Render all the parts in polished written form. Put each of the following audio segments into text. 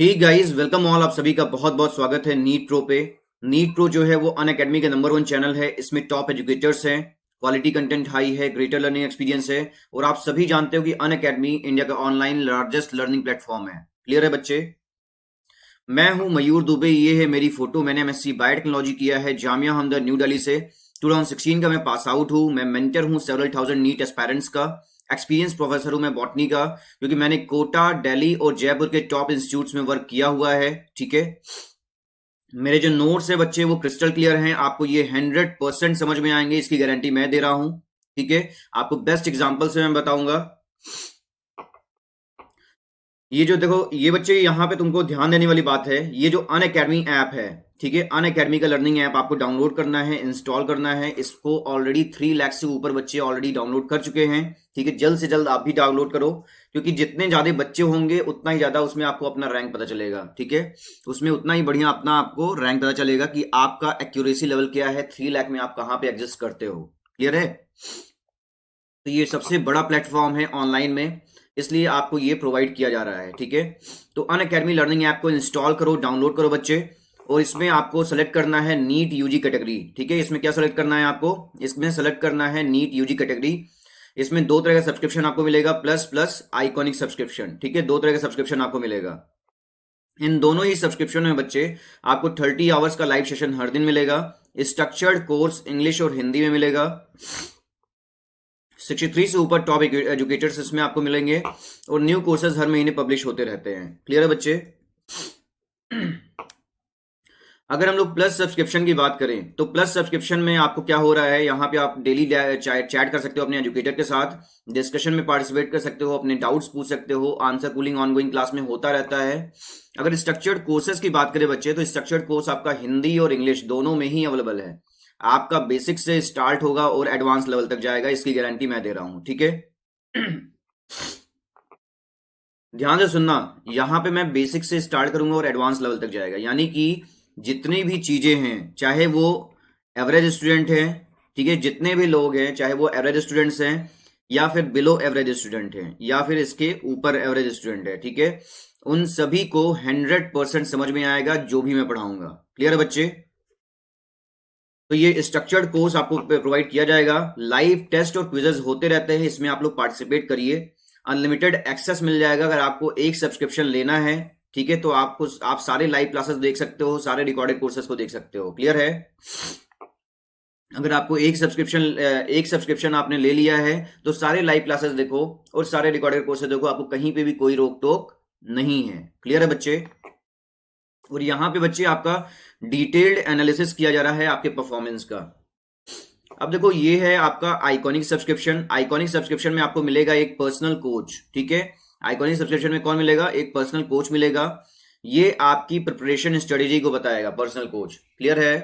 ही guys, welcome all. आप सभी का बहुत बहुत स्वागत है नीट प्रो पे। नीट प्रो जो है वो अनअकैडमी का नंबर 1 चैनल है। इसमें टॉप एजुकेटर्स हैं, क्वालिटी कंटेंट हाई है, ग्रेटर लर्निंग एक्सपीरियंस है। और आप सभी जानते हो कि अनअकैडमी इंडिया का ऑनलाइन लार्जेस्ट लर्निंग प्लेटफॉर्म है। क्लियर है बच्चे? मैं हूं मयूर दुबे, ये है मेरी फोटो। मैंने एमएससी बायोटेक्नोलॉजी किया है जामिया हमदर्द न्यू दिल्ली से। 2016 का मैं पास आउट हूं। मैं मेंटर हूं सेवरल थाउजेंड नीट एस्पायरेंट्स का। एक्सपीरियंस प्रोफेसर हूं मैं बॉटनी का, क्योंकि मैंने कोटा, दिल्ली और जयपुर के टॉप इंस्टीट्यूट्स में वर्क किया हुआ है। ठीक है, मेरे जो नोट्स है बच्चे वो क्रिस्टल क्लियर हैं। आपको ये 100% समझ में आएंगे, इसकी गारंटी मैं दे रहा हूं। ठीक है, आपको बेस्ट एग्जांपल से मैं बताऊंगा। ये जो देखो, ये बच्चे यहाँ पे तुमको ध्यान देने वाली बात है, ये जो अनअकैडमी ऐप है, ठीक है, अनअकैडमी का लर्निंग ऐप आपको डाउनलोड करना है, इंस्टॉल करना है। इसको ऑलरेडी 3 लाख से ऊपर बच्चे ऑलरेडी डाउनलोड कर चुके हैं। ठीक है, जल्द से जल्द आप भी डाउनलोड करो, क्योंकि जितने ज्यादा बच्चे होंगे उतना ही ज्यादा उसमें आपको अपना रैंक पता चलेगा। ठीक है, उसमें उतना ही बढ़िया अपना आपको रैंक पता चलेगा कि आपका एक्यूरेसी लेवल क्या है, 3 लाख में आप कहाँ पे एग्जिस्ट करते हो। क्लियर है? तो ये सबसे बड़ा प्लेटफॉर्म है ऑनलाइन में, इसलिए आपको ये प्रोवाइड किया जा रहा है। ठीक है, तो अनअकैडमी लर्निंग ऐप को इंस्टॉल करो, डाउनलोड करो बच्चे। और इसमें आपको सेलेक्ट करना है नीट यूजी कैटेगरी। ठीक है, इसमें क्या सेलेक्ट करना है आपको? इसमें सेलेक्ट करना है नीट यूजी कैटेगरी। इसमें 2 तरह का सब्सक्रिप्शन आपको मिलेगा, प्लस प्लस आइकॉनिक सब्सक्रिप्शन। ठीक है, 2 तरह का सब्सक्रिप्शन आपको मिलेगा। इन दोनों ही सब्सक्रिप्शन में बच्चे आपको 30 आवर्स का लाइव सेशन हर दिन मिलेगा। स्ट्रक्चर्ड कोर्स इंग्लिश और हिंदी में मिलेगा। 63 से ऊपर टॉप एजुकेटर्स इसमें आपको मिलेंगे, और न्यू कोर्सेज हर महीने पब्लिश होते रहते हैं। क्लियर है बच्चे? अगर हम लोग प्लस सब्सक्रिप्शन की बात करें, तो प्लस सब्सक्रिप्शन में आपको क्या हो रहा है, यहाँ पे आप डेली चैट कर सकते हो अपने एजुकेटर के साथ, डिस्कशन में पार्टिसिपेट कर सकते हो, अपने डाउट्स पूछ सकते हो, आंसर कूलिंग ऑनगोइंग क्लास में होता रहता है। अगर स्ट्रक्चर्ड कोर्सेज की बात करें बच्चे, तो स्ट्रक्चर्ड कोर्स आपका हिंदी और इंग्लिश दोनों में ही अवेलेबल है। आपका बेसिक से स्टार्ट होगा और एडवांस लेवल तक जाएगा, इसकी गारंटी मैं दे रहा हूं। ठीक है, ध्यान से सुनना, यहां पे मैं बेसिक से स्टार्ट करूंगा और एडवांस लेवल तक जाएगा, यानी कि जितनी भी चीजें हैं, चाहे वो एवरेज स्टूडेंट हैं, ठीक है, जितने भी लोग हैं, चाहे वो एवरेज स्टूडेंट्स हैं या फिर बिलो एवरेज स्टूडेंट हैं या फिर इसके ऊपर एवरेज स्टूडेंट है, ठीक है, उन सभी को 100% समझ में आएगा जो भी मैं पढ़ाऊंगा। क्लियर है बच्चे? तो ये स्ट्रक्चर्ड कोर्स आपको प्रोवाइड किया जाएगा। लाइव टेस्ट और क्विजेज होते रहते हैं, इसमें आप लोग पार्टिसिपेट करिए। अनलिमिटेड एक्सेस मिल जाएगा अगर आपको एक सब्सक्रिप्शन लेना है। ठीक है, तो आप सारे लाइव क्लासेस देख सकते हो, सारे रिकॉर्डेड कोर्सेज को देख सकते हो। क्लियर है? अगर आपको एक सब्सक्रिप्शन आपने ले लिया है, तो सारे लाइव क्लासेस देखो और सारे रिकॉर्डेड कोर्सेज देखो, आपको कहीं पे भी कोई रोक टोक नहीं है। क्लियर है बच्चे? और यहां पे बच्चे आपका डिटेल्ड एनालिसिस किया जा रहा है आपके परफॉर्मेंस का। अब देखो, ये है आपका आइकॉनिक सब्सक्रिप्शन। आइकॉनिक सब्सक्रिप्शन में आपको मिलेगा एक पर्सनल कोच। ठीक है, आइकॉनिक सब्सक्रिप्शन में कौन मिलेगा? एक पर्सनल कोच मिलेगा। ये आपकी प्रिपरेशन स्ट्रेटेजी को बताएगा पर्सनल कोच। क्लियर है?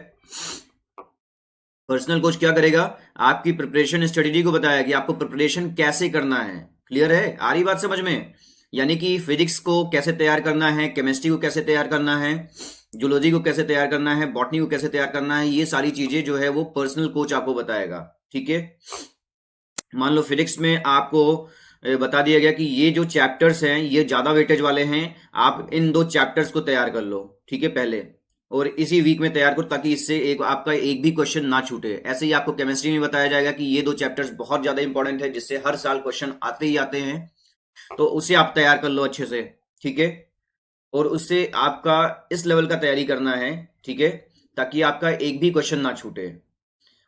पर्सनल कोच क्या करेगा? आपकी प्रिपरेशन स्ट्रेटेजी को बताया कि आपको प्रिपरेशन कैसे करना है। क्लियर है? आ रही बात समझ में? यानी कि फिजिक्स को कैसे तैयार करना है, केमिस्ट्री को कैसे तैयार करना है, जूलॉजी को कैसे तैयार करना है, बॉटनी को कैसे तैयार करना है, ये सारी चीजें जो है वो पर्सनल कोच आपको बताएगा। ठीक है, मान लो फिजिक्स में आपको बता दिया गया कि ये जो चैप्टर्स हैं ये ज्यादा वेटेज वाले हैं, आप इन 2 चैप्टर्स को तैयार कर लो। ठीक है, पहले, और इसी वीक में तैयार करो, ताकि इससे आपका एक भी क्वेश्चन ना छूटे। ऐसे ही आपको केमिस्ट्री में बताया जाएगा कि ये 2 चैप्टर्स बहुत ज्यादा इंपॉर्टेंट है, जिससे हर साल क्वेश्चन आते ही आते हैं, तो उसे आप तैयार कर लो अच्छे से। ठीक है, और उससे आपका इस लेवल का तैयारी करना है। ठीक है, ताकि आपका एक भी क्वेश्चन ना छूटे।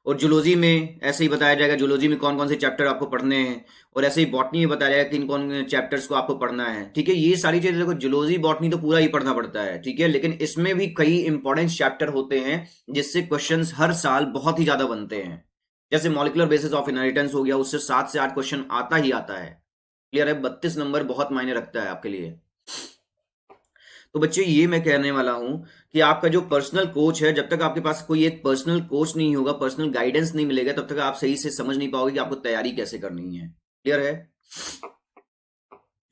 और जूलॉजी में ऐसे ही बताया जाएगा, जूलॉजी में कौन कौन से चैप्टर आपको पढ़ने हैं, और ऐसे ही बॉटनी में बताया जाएगा किन कौन चैप्टर्स को आपको पढ़ना है। ठीक है, ये सारी चीजें देखो, जूलॉजी बॉटनी तो पूरा ही पढ़ना पड़ता है। ठीक है, लेकिन इसमें भी कई इंपॉर्टेंट चैप्टर होते हैं जिससे क्वेश्चंस हर साल बहुत ही ज्यादा बनते हैं। जैसे मॉलिकुलर बेसिस ऑफ इनहेरिटेंस हो गया, उससे 7 से 8 क्वेश्चन आता ही आता है। क्लियर है? 32 नंबर बहुत मायने रखता है आपके लिए। तो बच्चे, ये मैं कहने वाला हूं कि आपका जो पर्सनल कोच है, जब तक आपके पास कोई एक पर्सनल कोच नहीं होगा, पर्सनल गाइडेंस नहीं मिलेगा, तब तक आप सही से समझ नहीं पाओगे कि आपको तैयारी कैसे करनी है। क्लियर है?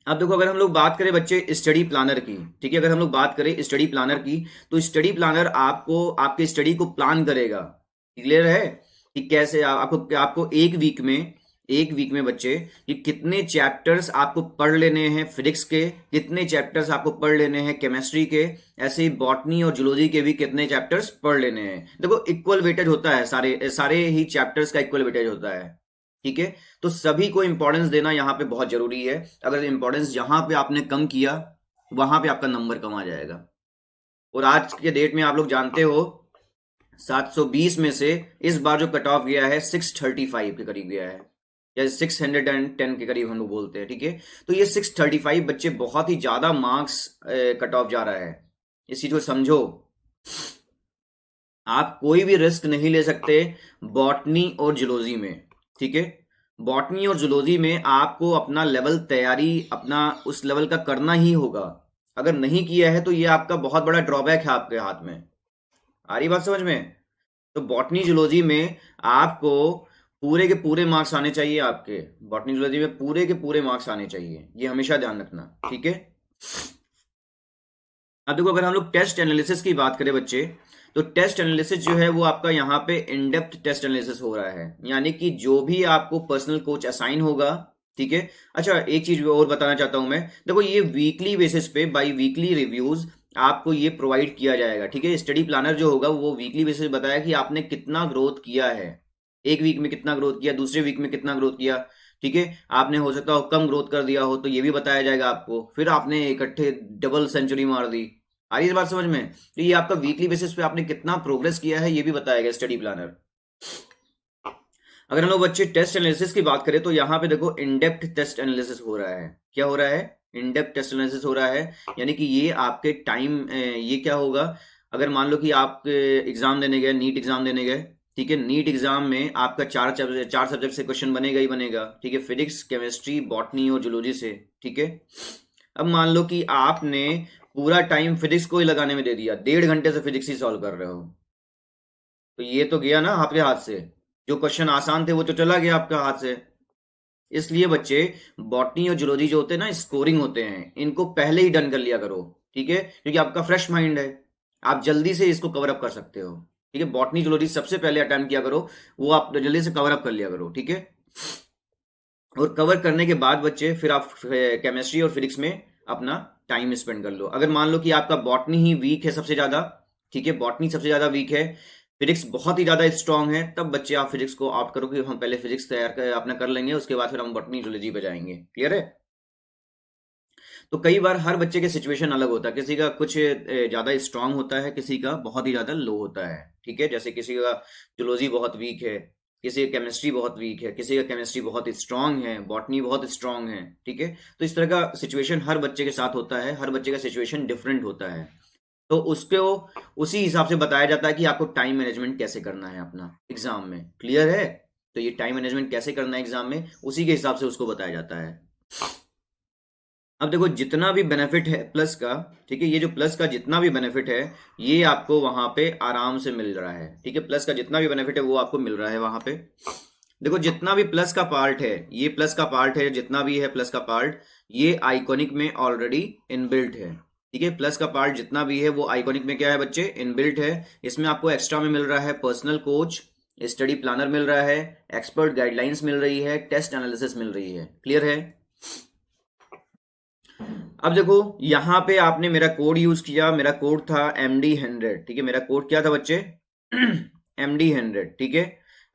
अब देखो, अगर हम लोग बात करें बच्चे स्टडी प्लानर की, ठीक है, अगर हम लोग बात करें स्टडी प्लानर की, तो स्टडी प्लानर आपको आपके स्टडी को प्लान करेगा। क्लियर है? कि कैसे आपको आपको एक वीक में एक वीक में बच्चे कि कितने चैप्टर्स आपको पढ़ लेने हैं फिजिक्स के, कितने चैप्टर्स आपको पढ़ लेने हैं केमिस्ट्री के, ऐसे ही बॉटनी और जूलॉजी के भी कितने चैप्टर्स पढ़ लेने हैं। देखो इक्वल वेटेज होता है, सारे सारे ही चैप्टर्स का इक्वल वेटेज होता है, ठीक है। तो सभी को इंपॉर्टेंस देना यहाँ पे बहुत जरूरी है। अगर इंपॉर्टेंस जहां पे आपने कम किया वहां पे आपका नंबर कम आ जाएगा। और आज के डेट में आप लोग जानते हो 720 में से इस बार जो कट ऑफ गया है 635 के करीब गया है, या 610 के करीब हम लोग बोलते हैं, ठीक है। तो ये 635 बच्चे बहुत ही ज्यादा मार्क्स कट ऑफ जा रहा है, इस चीज को समझो। आप कोई भी रिस्क नहीं ले सकते बॉटनी और जूलॉजी में, ठीक है। बॉटनी और जूलॉजी में आपको अपना लेवल तैयारी अपना उस लेवल का करना ही होगा। अगर नहीं किया है तो ये आपका बहुत बड़ा ड्रॉबैक है आपके हाथ में। आ रही बात समझ में? तो बॉटनी जूलॉजी में आपको पूरे के पूरे मार्क्स आने चाहिए, आपके बॉटनी जूलॉजी में पूरे के पूरे मार्क्स आने चाहिए, ये हमेशा ध्यान रखना, ठीक है। अब देखो अगर हम लोग टेस्ट एनालिसिस की बात करें बच्चे, तो टेस्ट एनालिसिस जो है वो आपका यहाँ पे इन डेप्थ टेस्ट एनालिसिस हो रहा है, यानी कि जो भी आपको पर्सनल कोच असाइन होगा, ठीक है। अच्छा एक चीज और बताना चाहता हूं मैं, देखो ये वीकली बेसिस पे बाय वीकली रिव्यूज आपको ये प्रोवाइड किया जाएगा, ठीक है। स्टडी प्लानर जो होगा वो वीकली बेसिस पे बताया कि आपने कितना ग्रोथ किया है, एक वीक में कितना ग्रोथ किया, दूसरे वीक में कितना ग्रोथ किया, ठीक है। आपने हो सकता हो कम ग्रोथ कर दिया हो तो ये भी बताया जाएगा आपको, फिर आपने इकट्ठे डबल सेंचुरी मार दी। आई इस बात समझ में? तो ये आपका वीकली बेसिस पे आपने कितना प्रोग्रेस किया है ये भी बताएगा स्टडी प्लानर। अगर हम लोग बच्चे टेस्ट एनालिसिस की बात करें तो यहाँ पे देखो इन डेप्थ टेस्ट एनालिसिस हो रहा है। क्या हो रहा है? इन डेप्थ टेस्ट एनालिसिस हो रहा है, यानी कि ये आपके टाइम, ये क्या होगा, अगर मान लो कि आप एग्जाम देने गए, नीट एग्जाम देने गए, ठीक है। नीट एग्जाम में आपका चार सब्जेक्ट से क्वेश्चन बनेगा ही बनेगा, ठीक है। फिजिक्स, केमिस्ट्री, बॉटनी और जूलॉजी से, ठीक है। अब मान लो कि आपने पूरा टाइम फिजिक्स को ही लगाने में दे दिया, 1.5 घंटे से फिजिक्स ही सॉल्व कर रहे हो, तो ये तो गया ना आपके हाथ से, जो क्वेश्चन आसान थे वो तो चला गया आपके हाथ से। इसलिए बच्चे बॉटनी और जूलॉजी जो होते हैं ना स्कोरिंग होते हैं, इनको पहले ही डन कर लिया करो, ठीक है, क्योंकि आपका फ्रेश माइंड है, आप जल्दी से इसको कवर अप कर सकते हो, ठीक है। बॉटनी जूलॉजी सबसे पहले अटेम्प्ट किया करो, वो आप जल्दी से कवर अप कर लिया करो, ठीक है। और कवर करने के बाद बच्चे फिर आप केमिस्ट्री और फिजिक्स में अपना टाइम स्पेंड कर लो। अगर मान लो कि आपका बॉटनी ही वीक है सबसे ज्यादा, ठीक है, बॉटनी सबसे ज्यादा वीक है, फिजिक्स बहुत ही ज्यादा स्ट्रांग है, तब बच्चे आप फिजिक्स को ऑप्ट करो कि हम पहले फिजिक्स तैयार कर अपना कर लेंगे, उसके बाद फिर हम बॉटनी जूलॉजी पे जाएंगे। क्लियर है? तो कई बार हर बच्चे के सिचुएशन अलग होता है, किसी का कुछ ज्यादा स्ट्रांग होता है, किसी का बहुत ही ज्यादा लो होता है, ठीक है। जैसे किसी का जूलॉजी बहुत वीक है, किसी का केमिस्ट्री बहुत वीक है, किसी का केमिस्ट्री बहुत स्ट्रांग है, बॉटनी बहुत स्ट्रांग है, ठीक है। तो इस तरह का सिचुएशन हर बच्चे के साथ होता है, हर बच्चे का सिचुएशन डिफरेंट होता है, तो उसको उसी हिसाब से बताया जाता है कि आपको टाइम मैनेजमेंट कैसे करना है अपना एग्जाम में। क्लियर है? तो ये टाइम मैनेजमेंट कैसे करना है एग्जाम में, उसी के हिसाब से उसको बताया जाता है। अब देखो जितना भी बेनिफिट है प्लस का, ठीक है, ये जो प्लस का जितना भी बेनिफिट है ये आपको वहां पे आराम से मिल रहा है, ठीक है। प्लस का जितना भी बेनिफिट है वो आपको मिल रहा है वहां पे। देखो जितना भी प्लस का पार्ट है, ये प्लस का पार्ट है, जितना भी है प्लस का पार्ट, ये आइकॉनिक में ऑलरेडी इनबिल्ट है, ठीक है। प्लस का पार्ट जितना भी है वो आइकॉनिक में क्या है बच्चे, इनबिल्ट है। इसमें आपको एक्स्ट्रा में मिल रहा है पर्सनल कोच, स्टडी प्लानर मिल रहा है, एक्सपर्ट गाइडलाइंस मिल रही है, टेस्ट एनालिसिस मिल रही है। क्लियर है? अब देखो यहां पे आपने मेरा कोड यूज किया, मेरा कोड था MD100, ठीक है। मेरा कोड क्या था बच्चे? MD100, ठीक है।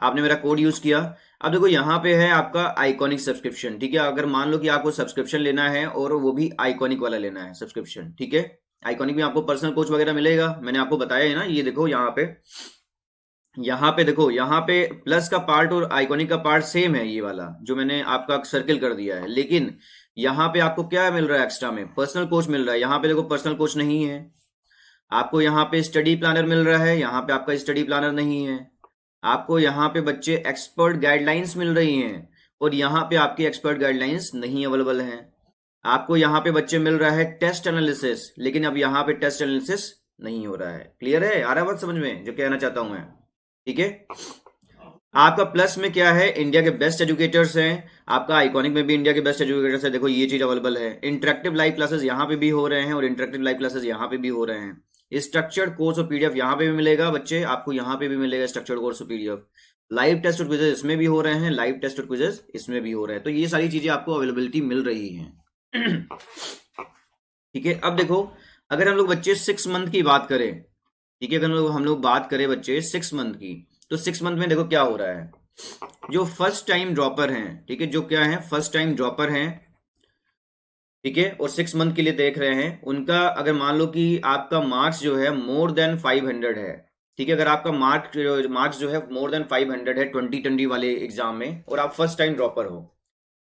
आपने मेरा कोड यूज किया। अब देखो यहाँ पे है आपका आइकॉनिक सब्सक्रिप्शन, ठीक है। अगर मान लो कि आपको सब्सक्रिप्शन लेना है और वो भी आइकॉनिक वाला लेना है सब्सक्रिप्शन, ठीक है। आइकॉनिक में आपको पर्सनल कोच वगैरह मिलेगा, मैंने आपको बताया है ना। ये देखो यहाँ पे देखो, यहाँ पे प्लस का पार्ट और आइकॉनिक का पार्ट सेम है, ये वाला जो मैंने आपका सर्किल कर दिया है, लेकिन यहाँ पे आपको क्या मिल रहा है एक्स्ट्रा में? पर्सनल कोच मिल रहा है। यहाँ पे देखो पर्सनल कोच नहीं है आपको, यहाँ पे स्टडी प्लानर मिल रहा है, यहाँ पे आपका स्टडी प्लानर नहीं है आपको। यहाँ पे बच्चे एक्सपर्ट गाइडलाइंस मिल रही हैं और यहाँ पे आपकी एक्सपर्ट गाइडलाइंस नहीं अवेलेबल हैं आपको। यहाँ पे बच्चे मिल रहा है टेस्ट एनालिसिस, लेकिन अब यहाँ पे टेस्ट एनालिसिस नहीं हो रहा है। क्लियर है? आ रहा है बात समझ में जो कहना चाहता हूं मैं? ठीक है। आपका प्लस में क्या है? इंडिया के बेस्ट एजुकेटर्स हैं। आपका आइकॉनिक में भी इंडिया के बेस्ट एजुकेटर्स है। देखो ये चीज अवेलेबल है। इंटरेक्टिव लाइव क्लासेस यहाँ पे भी हो रहे हैं और इंटरेक्टिव लाइव क्लासेस यहाँ पे भी हो रहे हैं। स्ट्रक्चर्ड कोर्स और पीडीएफ यहाँ पे भी मिलेगा बच्चे, आपको यहाँ पे भी मिलेगा स्ट्रक्चर्ड कोर्स और पीडीएफ। लाइव टेस्ट और क्विजेज इसमें भी हो रहे हैं, लाइव टेस्ट और क्विजेज इसमें भी हो रहे हैं। तो ये सारी चीजें आपको अवेलेबिलिटी मिल रही है। ठीक है, अब देखो, अगर हम लोग बच्चे 6 मंथ की बात करें, ठीक है, अगर हम लोग बात करें बच्चे 6 मंथ की, तो 6 मंथ में देखो क्या हो रहा है। जो फर्स्ट टाइम ड्रॉपर हैं, ठीक है, जो क्या है, फर्स्ट टाइम ड्रॉपर हैं, ठीक है, और 6 मंथ के लिए देख रहे हैं, उनका अगर मान लो कि आपका मार्क्स जो है मोर देन 500 है, ठीक है, अगर आपका मार्क्स जो है मोर देन 500 है 2020 वाले एग्जाम में, और आप फर्स्ट टाइम ड्रॉपर हो,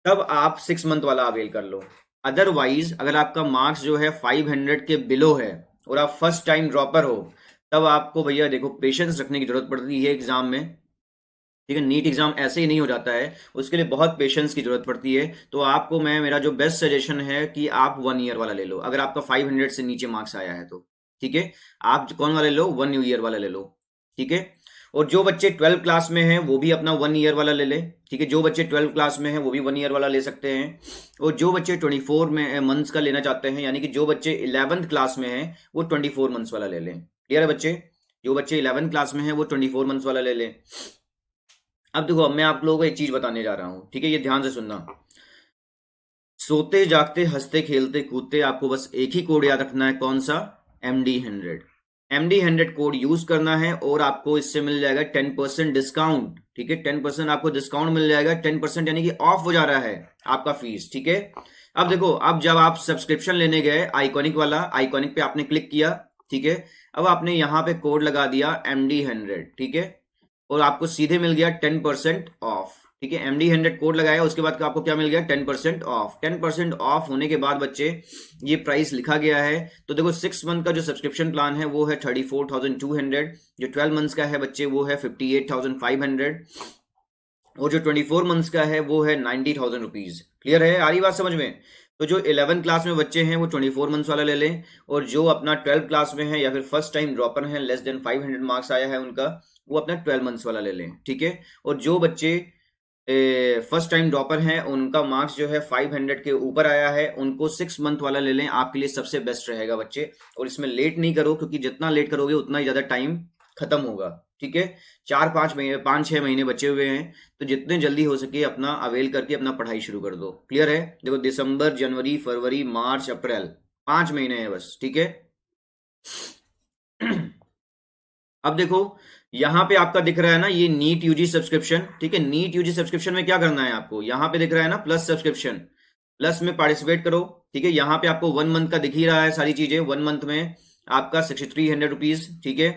तब आप 6 मंथ वाला अवेल कर लो। अदरवाइज अगर आपका मार्क्स जो है 500 के बिलो है और आप फर्स्ट टाइम ड्रॉपर हो, तब आपको भैया देखो पेशेंस रखने की जरूरत पड़ती है एग्जाम में। ठीक है, नीट एग्जाम ऐसे ही नहीं हो जाता है, उसके लिए बहुत पेशेंस की जरूरत पड़ती है। तो आपको मेरा जो बेस्ट सजेशन है कि आप 1 ईयर वाला ले लो, अगर आपका 500 से नीचे मार्क्स आया है तो। ठीक है, आप कौन वाला ले लो, 1 ईयर वाला ले लो। ठीक है, और जो बच्चे 12 क्लास में हैं वो भी अपना 1 ईयर वाला ले ले। ठीक है, जो बच्चे 12 क्लास में हैं वो भी 1 ईयर वाला ले सकते हैं। और जो बच्चे 24 में मंथ्स का लेना चाहते हैं, यानी कि जो बच्चे 11th क्लास में हैं वो 24 मंथ्स वाला ले लें। क्लियर है बच्चे, जो बच्चे 11th क्लास में हैं वो 24 मंथ्स वाला ले लें। अब देखो, अब मैं आप लोगों को एक चीज बताने जा रहा हूं, ठीक है, ये ध्यान से सुनना। सोते जागते हंसते खेलते कूदते आपको बस एक ही कोड याद रखना है, कौन सा, MD100। MD100 कोड यूज करना है और आपको इससे मिल जाएगा 10% डिस्काउंट। ठीक है, 10% आपको डिस्काउंट मिल जाएगा, 10% यानी कि ऑफ हो जा रहा है आपका फीस। ठीक है, अब देखो, अब जब आप सब्सक्रिप्शन लेने गए आइकॉनिक वाला, आइकॉनिक पे आपने क्लिक किया, ठीक है, अब आपने यहाँ पे कोड लगा दिया MD100, ठीक है, और आपको सीधे मिल गया 10% ऑफ। ठीक है, MD100 कोड लगाया, उसके बाद आपको क्या मिल गया, 10% ऑफ। 10% ऑफ होने के बाद बच्चे ये प्राइस लिखा गया है। तो देखो, 6 मंथ का जो सब्सक्रिप्शन प्लान है वो है 34,200, जो 12 मंथ्स का है बच्चे वो है 58,500, और जो 24 मंथ्स का है वो है 90,000 रुपीज। क्लियर है, आ रही बात समझ में। तो जो 11 क्लास में बच्चे हैं वो 24 मंथ्स वाला ले लें, और जो अपना 12 क्लास में है या फिर फर्स्ट टाइम ड्रॉपर है, लेस देन 500 मार्क्स आया है उनका, वो अपना 12 मंथ्स वाला ले लें। ठीक है, और जो बच्चे फर्स्ट टाइम ड्रॉपर हैं उनका मार्क्स जो है 500 के ऊपर आया है, उनको 6 मंथ वाला ले लें, आपके लिए सबसे बेस्ट रहेगा बच्चे। और इसमें लेट नहीं करो, क्योंकि जितना लेट करोगे उतना ही ज्यादा टाइम खत्म होगा। ठीक है, 4-5 महीने, 5-6 महीने बचे हुए हैं, तो जितने जल्दी हो सके अपना अवेल करके अपना पढ़ाई शुरू कर दो। क्लियर है, देखो, दिसंबर, जनवरी, फरवरी, मार्च, अप्रैल, 5 महीने हैं बस। ठीक है, अब देखो, यहां पे आपका दिख रहा है ना ये नीट यूजी सब्सक्रिप्शन। ठीक है, नीट यूजी सब्सक्रिप्शन में क्या करना है आपको, यहां पे दिख रहा है ना प्लस सब्सक्रिप्शन, प्लस में पार्टिसिपेट करो। ठीक है, यहां पे आपको 1 मंथ का दिख ही रहा है सारी चीजें, 1 मंथ में आपका 6300 रुपीज, ठीक है,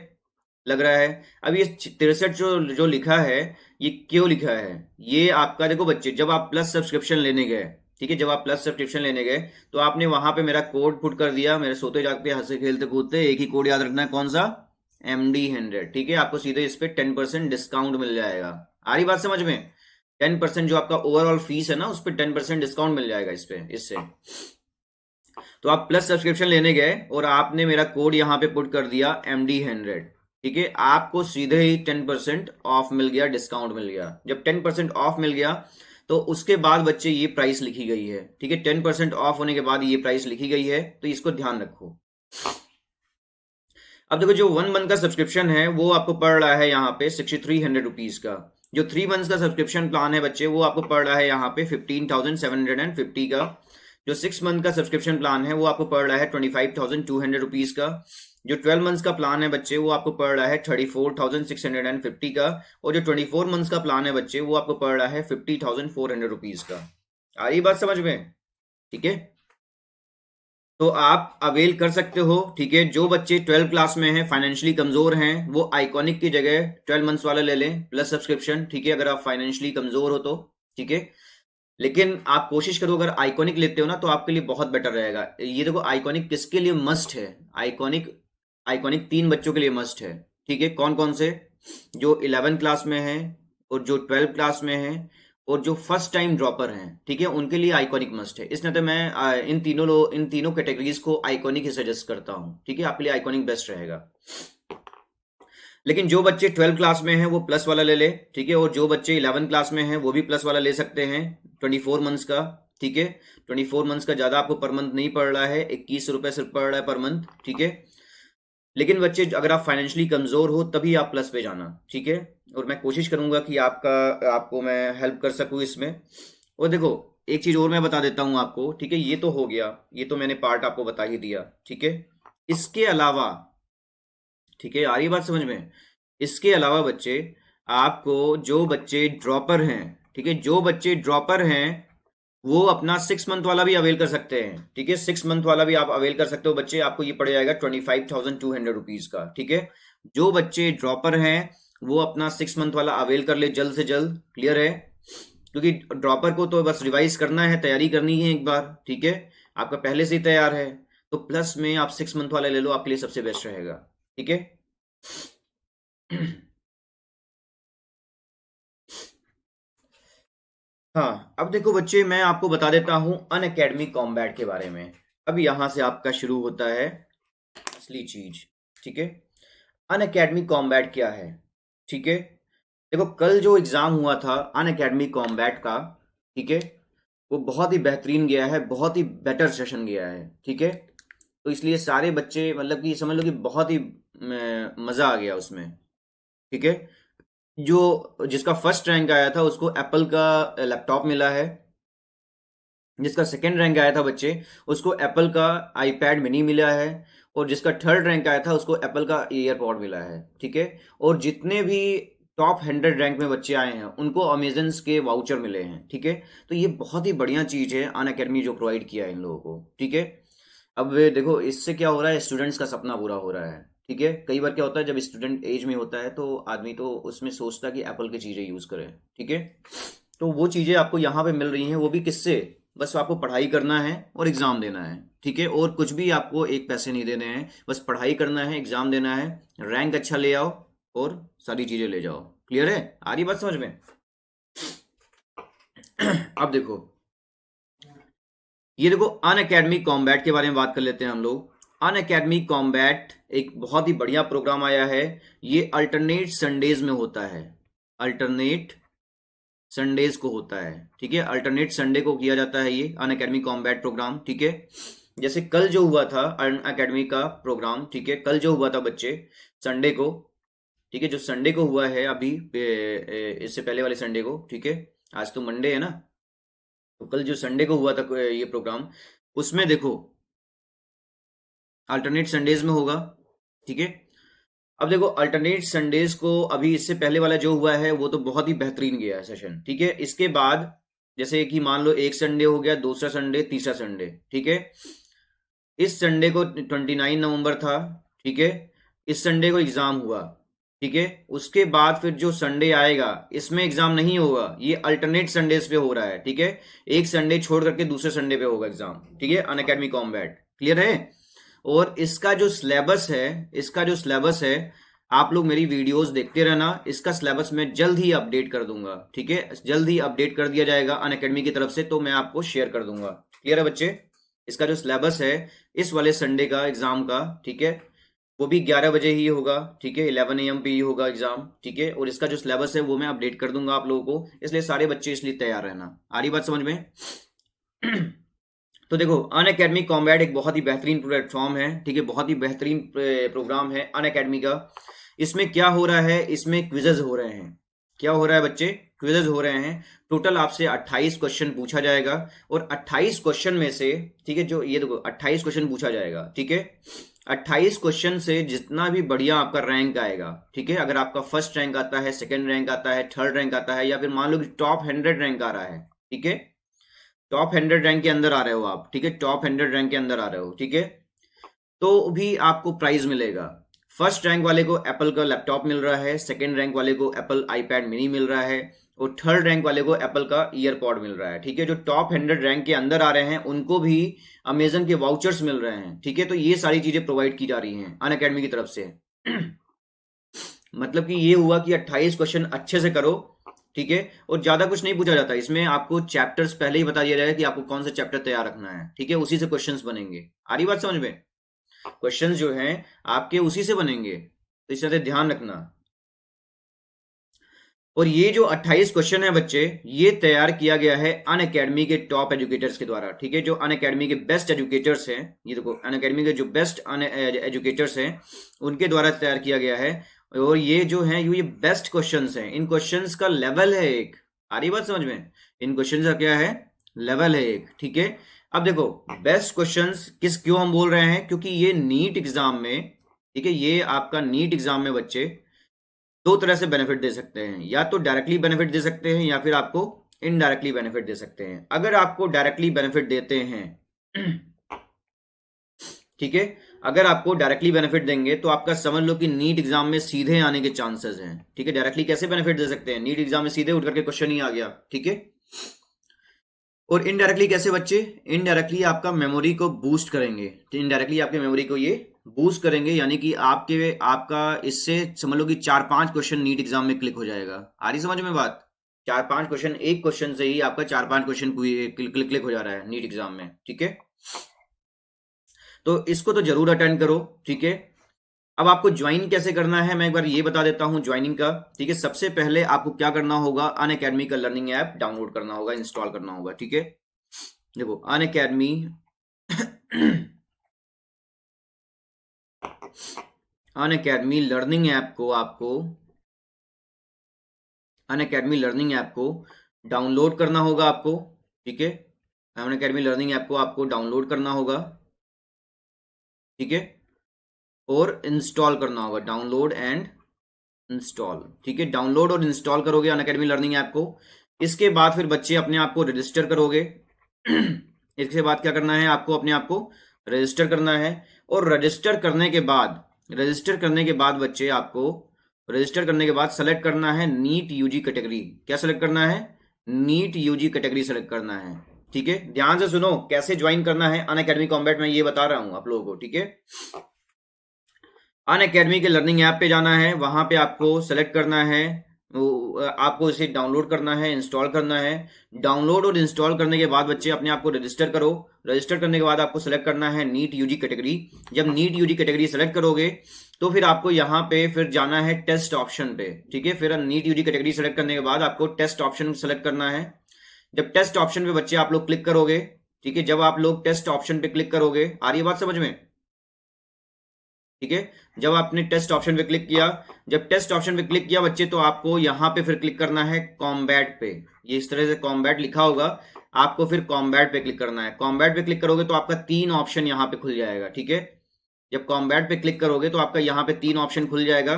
लग रहा है। अब ये 63 जो लिखा है, ये क्यों लिखा है, ये आपका देखो बच्चे, जब आप प्लस सब्सक्रिप्शन लेने गए, ठीक है, जब आप प्लस सब्सक्रिप्शन लेने गए तो आपने वहां पे मेरा कोड पुट कर दिया, मेरे सोते जागते हंसते खेलते कूदते, एक ही कोड याद रखना है, कौन सा, MD100। ठीक है, आपको सीधे इस पे 10% डिस्काउंट मिल जाएगा। आ रही बात समझ में, 10% जो आपका ओवरऑल फीस है ना, उस पर 10% डिस्काउंट मिल जाएगा इस पे, इससे। तो आप प्लस सब्सक्रिप्शन लेने गए और आपने मेरा कोड यहाँ पे पुट कर दिया MD100, ठीक है, आपको सीधे ही 10% ऑफ मिल गया, डिस्काउंट मिल गया। जब 10% ऑफ मिल गया तो उसके बाद बच्चे ये प्राइस लिखी गई है। ठीक है, 10% ऑफ होने के बाद ये प्राइस लिखी गई है, तो इसको ध्यान रखो। अब देखो, जो 1 मंथ का सब्सक्रिप्शन है वो आपको पड़ रहा है यहाँ पे 6300 रुपीज का। जो 3 मंथ का सब्सक्रिप्शन प्लान है बच्चे, वो आपको पड़ रहा है यहाँ पे 15,750 का। जो 6 मंथ का सब्सक्रिप्शन प्लान है वो आपको पड़ रहा है 25,200 रुपीज का। जो 12 मंथ्स का प्लान है बच्चे, वो आपको पड़ रहा है 34,650 का। और जो 24 मंथ्स का प्लान है बच्चे, वो आपको पड़ रहा है 50,400 रुपीज का। आ रही बात समझ में, ठीक है, तो आप अवेल कर सकते हो। ठीक है, जो बच्चे 12 क्लास में हैं, फाइनेंशियली कमजोर हैं, वो आइकॉनिक की जगह 12 मंथ्स वाला ले लें प्लस सब्सक्रिप्शन। ठीक है, अगर आप फाइनेंशियली कमजोर हो तो, ठीक है, लेकिन आप कोशिश करो, अगर आइकॉनिक लेते हो ना तो आपके लिए बहुत बेटर रहेगा। ये देखो, आइकॉनिक किसके लिए मस्ट है, आइकॉनिक, आइकॉनिक 3 बच्चों के लिए मस्ट है। ठीक है, कौन कौन से, जो 11 क्लास में है, और जो 12 क्लास में है, और जो फर्स्ट टाइम ड्रॉपर हैं। ठीक है, उनके लिए आइकॉनिक मस्ट है। इस नाते मैं इन तीनों कैटेगरीज को आइकॉनिक ही सजेस्ट करता हूं। ठीक है, आपके लिए आइकॉनिक बेस्ट रहेगा। लेकिन जो बच्चे 12 क्लास में हैं वो प्लस वाला ले ले। ठीक है, और जो बच्चे 11 क्लास में हैं वो भी प्लस वाला ले सकते हैं, 24 मंथ्स का। ठीक है, 24 मंथ्स का ज्यादा आपको पर मंथ नहीं पड़ रहा है, 21 रुपए सिर्फ पड़ रहा है पर मंथ। ठीक है, लेकिन बच्चे अगर आप फाइनेंशियली कमजोर हो तभी आप प्लस पे जाना। ठीक है, और मैं कोशिश करूंगा कि आपको मैं हेल्प कर सकूं इसमें। और देखो, एक चीज और मैं बता देता हूं आपको, ठीक है? ये तो हो गया, ये तो मैंने पार्ट आपको बता ही दिया, ठीक है? इसके अलावा, ठीक है, आ रही बात समझ में? इसके अलावा बच्चे, आपको जो बच्चे ड्रॉपर हैं, ठीक है, जो बच्चे ड्रॉपर हैं वो अपना 6 मंथ वाला भी अवेल कर सकते हैं, ठीक है? 6 मंथ वाला भी आप अवेल कर सकते हो बच्चे, आपको ये पड़ जाएगा 25,200 रुपीज का, ठीक है? जो बच्चे ड्रॉपर हैं वो अपना 6 मंथ वाला अवेल कर ले जल्द से जल्द, क्लियर है? क्योंकि ड्रॉपर को तो बस रिवाइज करना है, तैयारी करनी है एक बार, ठीक है? आपका पहले से ही तैयार है, तो प्लस में आप 6 मंथ वाला ले लो, आपके लिए सबसे बेस्ट रहेगा, ठीक है? हाँ, अब देखो बच्चे, मैं आपको बता देता हूँ अन अकेडमी कॉम्बैट के बारे में। अब यहाँ से आपका शुरू होता है असली चीज, ठीक है? अन अकेडमी कॉम्बैट क्या है, ठीक है? देखो, कल जो एग्जाम हुआ था अन अकेडमी कॉम्बैट का, ठीक है, वो बहुत ही बेहतरीन गया है, बहुत ही बेटर सेशन गया है, ठीक है? तो इसलिए सारे बच्चे, मतलब कि समझ लो कि बहुत ही मजा आ गया उसमें, ठीक है? जो जिसका फर्स्ट रैंक आया था उसको एप्पल का लैपटॉप मिला है, जिसका सेकंड रैंक आया था बच्चे उसको एप्पल का आईपैड मिनी मिला है, और जिसका थर्ड रैंक आया था उसको एप्पल का ईयरपॉड मिला है, ठीक है? और जितने भी टॉप 100 रैंक में बच्चे आए हैं उनको अमेजन के वाउचर मिले हैं, ठीक है? तो ये बहुत ही बढ़िया चीज है अन अकेडमी जो प्रोवाइड किया है इन लोगों को, ठीक है? अब देखो, इससे क्या हो रहा है, स्टूडेंट्स का सपना पूरा हो रहा है, ठीक है? कई बार क्या होता है, जब स्टूडेंट एज में होता है तो आदमी तो उसमें सोचता है कि एप्पल की चीजें यूज करे, ठीक है? तो वो चीजें आपको यहाँ पे मिल रही हैं, वो भी किससे? बस आपको पढ़ाई करना है और एग्जाम देना है, ठीक है? और कुछ भी आपको एक पैसे नहीं देने हैं, बस पढ़ाई करना है, एग्जाम देना है, रैंक अच्छा ले आओ और सारी चीजें ले जाओ, क्लियर है? आ रही बात समझ में? अब देखो, ये देखो, अन अकेडमी कॉम्बैट के बारे में बात कर लेते हैं हम लोग। अन अकेडमी कॉम्बैट एक बहुत ही बढ़िया प्रोग्राम आया है, ये अल्टरनेट संडेज में होता है, अल्टरनेट संडेज को होता है, ठीक है? अल्टरनेट संडे को किया जाता है ये अन अकेडमी कॉम्बैट प्रोग्राम, ठीक है? जैसे कल जो हुआ था अन अकेडमी का प्रोग्राम, ठीक है, कल जो हुआ था बच्चे संडे को, ठीक है, जो संडे को हुआ है अभी इससे पहले वाले संडे को, ठीक है? आज तो मंडे है ना, तो कल जो संडे को हुआ था ये प्रोग्राम, उसमें देखो अल्टरनेट संडेज में होगा, ठीक है? अब देखो, अल्टरनेट संडेज को अभी इससे पहले वाला जो हुआ है वो तो बहुत ही बेहतरीन गया है सेशन, ठीक है? इसके बाद जैसे कि मान लो एक संडे हो गया, दूसरा संडे, तीसरा संडे, ठीक है? इस संडे को 29 नवंबर था, ठीक है? इस संडे को एग्जाम हुआ, ठीक है? उसके बाद फिर जो संडे आएगा इसमें एग्जाम नहीं होगा, ये अल्टरनेट संडेज पे हो रहा है, ठीक है? एक संडे छोड़ करके दूसरे संडे पे होगा एग्जाम, ठीक है? अन अकेडमी कॉम्बैट, क्लियर है? और इसका जो सिलेबस है, आप लोग मेरी वीडियोस देखते रहना, इसका सिलेबस मैं जल्द ही अपडेट कर दूंगा, ठीक है? जल्द ही अपडेट कर दिया जाएगा अन अकेडमी की तरफ से, तो मैं आपको शेयर कर दूंगा, क्लियर है बच्चे? इसका जो सिलेबस है इस वाले संडे का एग्जाम का, ठीक है, वो भी 11 बजे ही होगा, ठीक है? 11 AM पे ही होगा एग्जाम, ठीक है? और इसका जो सिलेबस है वो मैं अपडेट कर दूंगा आप लोगों को, इसलिए सारे बच्चे इसलिए तैयार रहना। आ रही बात समझ में? तो देखो, अन अकेडमी कॉम्बैट एक बहुत ही बेहतरीन प्लेटफॉर्म है, ठीक है? बहुत ही बेहतरीन प्रोग्राम है अन अकेडमी का। इसमें क्या हो रहा है, इसमें क्विजेज हो रहे हैं। क्या हो रहा है बच्चे? क्विजेज हो रहे हैं। टोटल आपसे 28 क्वेश्चन पूछा जाएगा, और 28 क्वेश्चन में से, ठीक है, जो ये देखो 28 क्वेश्चन पूछा जाएगा, ठीक है? 28 क्वेश्चन से जितना भी बढ़िया आपका रैंक आएगा, ठीक है, अगर आपका फर्स्ट रैंक आता है, सेकंड रैंक आता है, थर्ड रैंक आता है, या फिर मान लो कि टॉप 100 रैंक आ रहा है, ठीक है, टॉप 100 रैंक के अंदर आ रहे हो आप, ठीक है, टॉप 100 रैंक के अंदर आ रहे हो, ठीक है, तो भी आपको प्राइज मिलेगा। फर्स्ट रैंक वाले को एप्पल का लैपटॉप मिल रहा है, सेकंड रैंक वाले को एप्पल आईपैड मिनी मिल रहा है, और थर्ड रैंक वाले को एप्पल का ईयरपॉड मिल रहा है, ठीक है? जो टॉप 100 रैंक के अंदर आ रहे हैं उनको भी अमेजन के वाउचर्स मिल रहे हैं, ठीक है? तो ये सारी चीजें प्रोवाइड की जा रही हैं अन अकेडमी की तरफ से। मतलब कि ये हुआ कि 28 क्वेश्चन अच्छे से करो, ठीक है? और ज्यादा कुछ नहीं पूछा जाता इसमें, आपको चैप्टर्स पहले ही बता दिया जाएगा कि आपको कौन सा चैप्टर तैयार रखना है, ठीक है? उसी से क्वेश्चंस बनेंगे। आ रही बात समझ में? क्वेश्चंस जो हैं आपके उसी से बनेंगे, तो इस तरह ध्यान रखना। और ये जो 28 क्वेश्चन है बच्चे, ये तैयार किया गया है अन अकेडमी के टॉप एजुकेटर्स के द्वारा, ठीक है? जो अन अकेडमी के बेस्ट एजुकेटर्स हैं, ये देखो अन अकेडमी के जो बेस्ट एजुकेटर्स हैं उनके द्वारा तैयार किया गया है। और ये जो है ये बेस्ट क्वेश्चंस हैं, इन क्वेश्चंस का लेवल है एक, आ रही बात समझ में, इन क्वेश्चंस का क्या है, लेवल है एक, ठीक है। अब देखो बेस्ट क्वेश्चंस क्यों हम बोल रहे हैं, क्योंकि ये नीट एग्जाम में, ठीक है, ये आपका नीट एग्जाम में बच्चे दो तरह से बेनिफिट दे सकते हैं, या तो डायरेक्टली बेनिफिट दे सकते हैं या फिर आपको इनडायरेक्टली बेनिफिट दे सकते हैं। अगर आपको डायरेक्टली बेनिफिट देते हैं ठीक है, अगर आपको डायरेक्टली बेनिफिट देंगे तो आपका समझ लो कि नीट एग्जाम में सीधे आने के चांसेस हैं, ठीक है। डायरेक्टली कैसे बेनिफिट दे सकते हैं, नीट एग्जाम में सीधे उठ करके क्वेश्चन ही आ गया, ठीक है। और इनडायरेक्टली कैसे बच्चे, इनडायरेक्टली आपका मेमोरी को बूस्ट करेंगे, इनडायरेक्टली आपके मेमोरी को ये बूस्ट करेंगे, यानी कि आपका इससे समझ लो कि 4-5 क्वेश्चन नीट एग्जाम में क्लिक हो जाएगा। आ रही समझ में बात, 4-5 क्वेश्चन, एक क्वेश्चन से ही आपका 4-5 क्वेश्चन क्लिक हो जा रहा है नीट एग्जाम में, ठीक है। तो इसको तो जरूर अटेंड करो, ठीक है। अब आपको ज्वाइन कैसे करना है मैं एक बार ये बता देता हूं ज्वाइनिंग का, ठीक है। सबसे पहले आपको क्या करना होगा, अनअकैडमी का लर्निंग ऐप डाउनलोड करना होगा, इंस्टॉल करना होगा, ठीक है। देखो अनअकैडमी अनअकैडमी लर्निंग ऐप को आपको अनअकैडमी लर्निंग ऐप को डाउनलोड करना होगा आपको, ठीक है। अनअकैडमी लर्निंग ऐप को आपको डाउनलोड करना होगा, ठीक है, और इंस्टॉल करना होगा, डाउनलोड एंड इंस्टॉल, ठीक है। डाउनलोड और इंस्टॉल करोगे अनअकैडमी लर्निंग ऐप को, इसके बाद फिर बच्चे अपने आप को रजिस्टर करोगे इसके बाद क्या करना है, आपको अपने आप को रजिस्टर करना है, और रजिस्टर करने के बाद बच्चे आपको रजिस्टर करने के बाद सेलेक्ट करना है नीट यूजी कैटेगरी। क्या सेलेक्ट करना है, नीट यूजी कैटेगरी सेलेक्ट करना है, ठीक है। ध्यान से सुनो कैसे ज्वाइन करना है अनअकैडमी कॉम्बैट, में ये बता रहा हूं आप लोगों को, ठीक है। अनअकैडमी के लर्निंग ऐप पे जाना है, वहां पे आपको सेलेक्ट करना है, आपको इसे डाउनलोड करना है, इंस्टॉल करना है। डाउनलोड और इंस्टॉल करने के बाद बच्चे अपने आप को रजिस्टर करो, रजिस्टर करने के बाद आपको सेलेक्ट करना है नीट यूजी कैटेगरी। जब नीट यूजी कैटेगरी सेलेक्ट करोगे तो फिर आपको यहाँ पे फिर जाना है टेस्ट ऑप्शन पे, ठीक है। फिर नीट यूजी कैटेगरी सेलेक्ट करने के बाद आपको टेस्ट ऑप्शन सेलेक्ट करना है। जब टेस्ट ऑप्शन पे बच्चे आप लोग क्लिक करोगे, ठीक है, जब आप लोग टेस्ट ऑप्शन पे क्लिक करोगे, आ रही है बात समझ में, ठीक है। जब आपने टेस्ट ऑप्शन पे क्लिक किया, जब टेस्ट ऑप्शन पे क्लिक किया बच्चे, तो आपको यहां पे फिर क्लिक करना है कॉम्बैट पे, ये इस तरह से कॉम्बैट लिखा होगा, आपको फिर कॉम्बैट पे क्लिक करना है। कॉम्बैट पे क्लिक करोगे तो आपका 3 ऑप्शन यहां पे खुल जाएगा, ठीक है। जब कॉम्बैट पे क्लिक करोगे तो आपका यहां पे 3 ऑप्शन खुल जाएगा।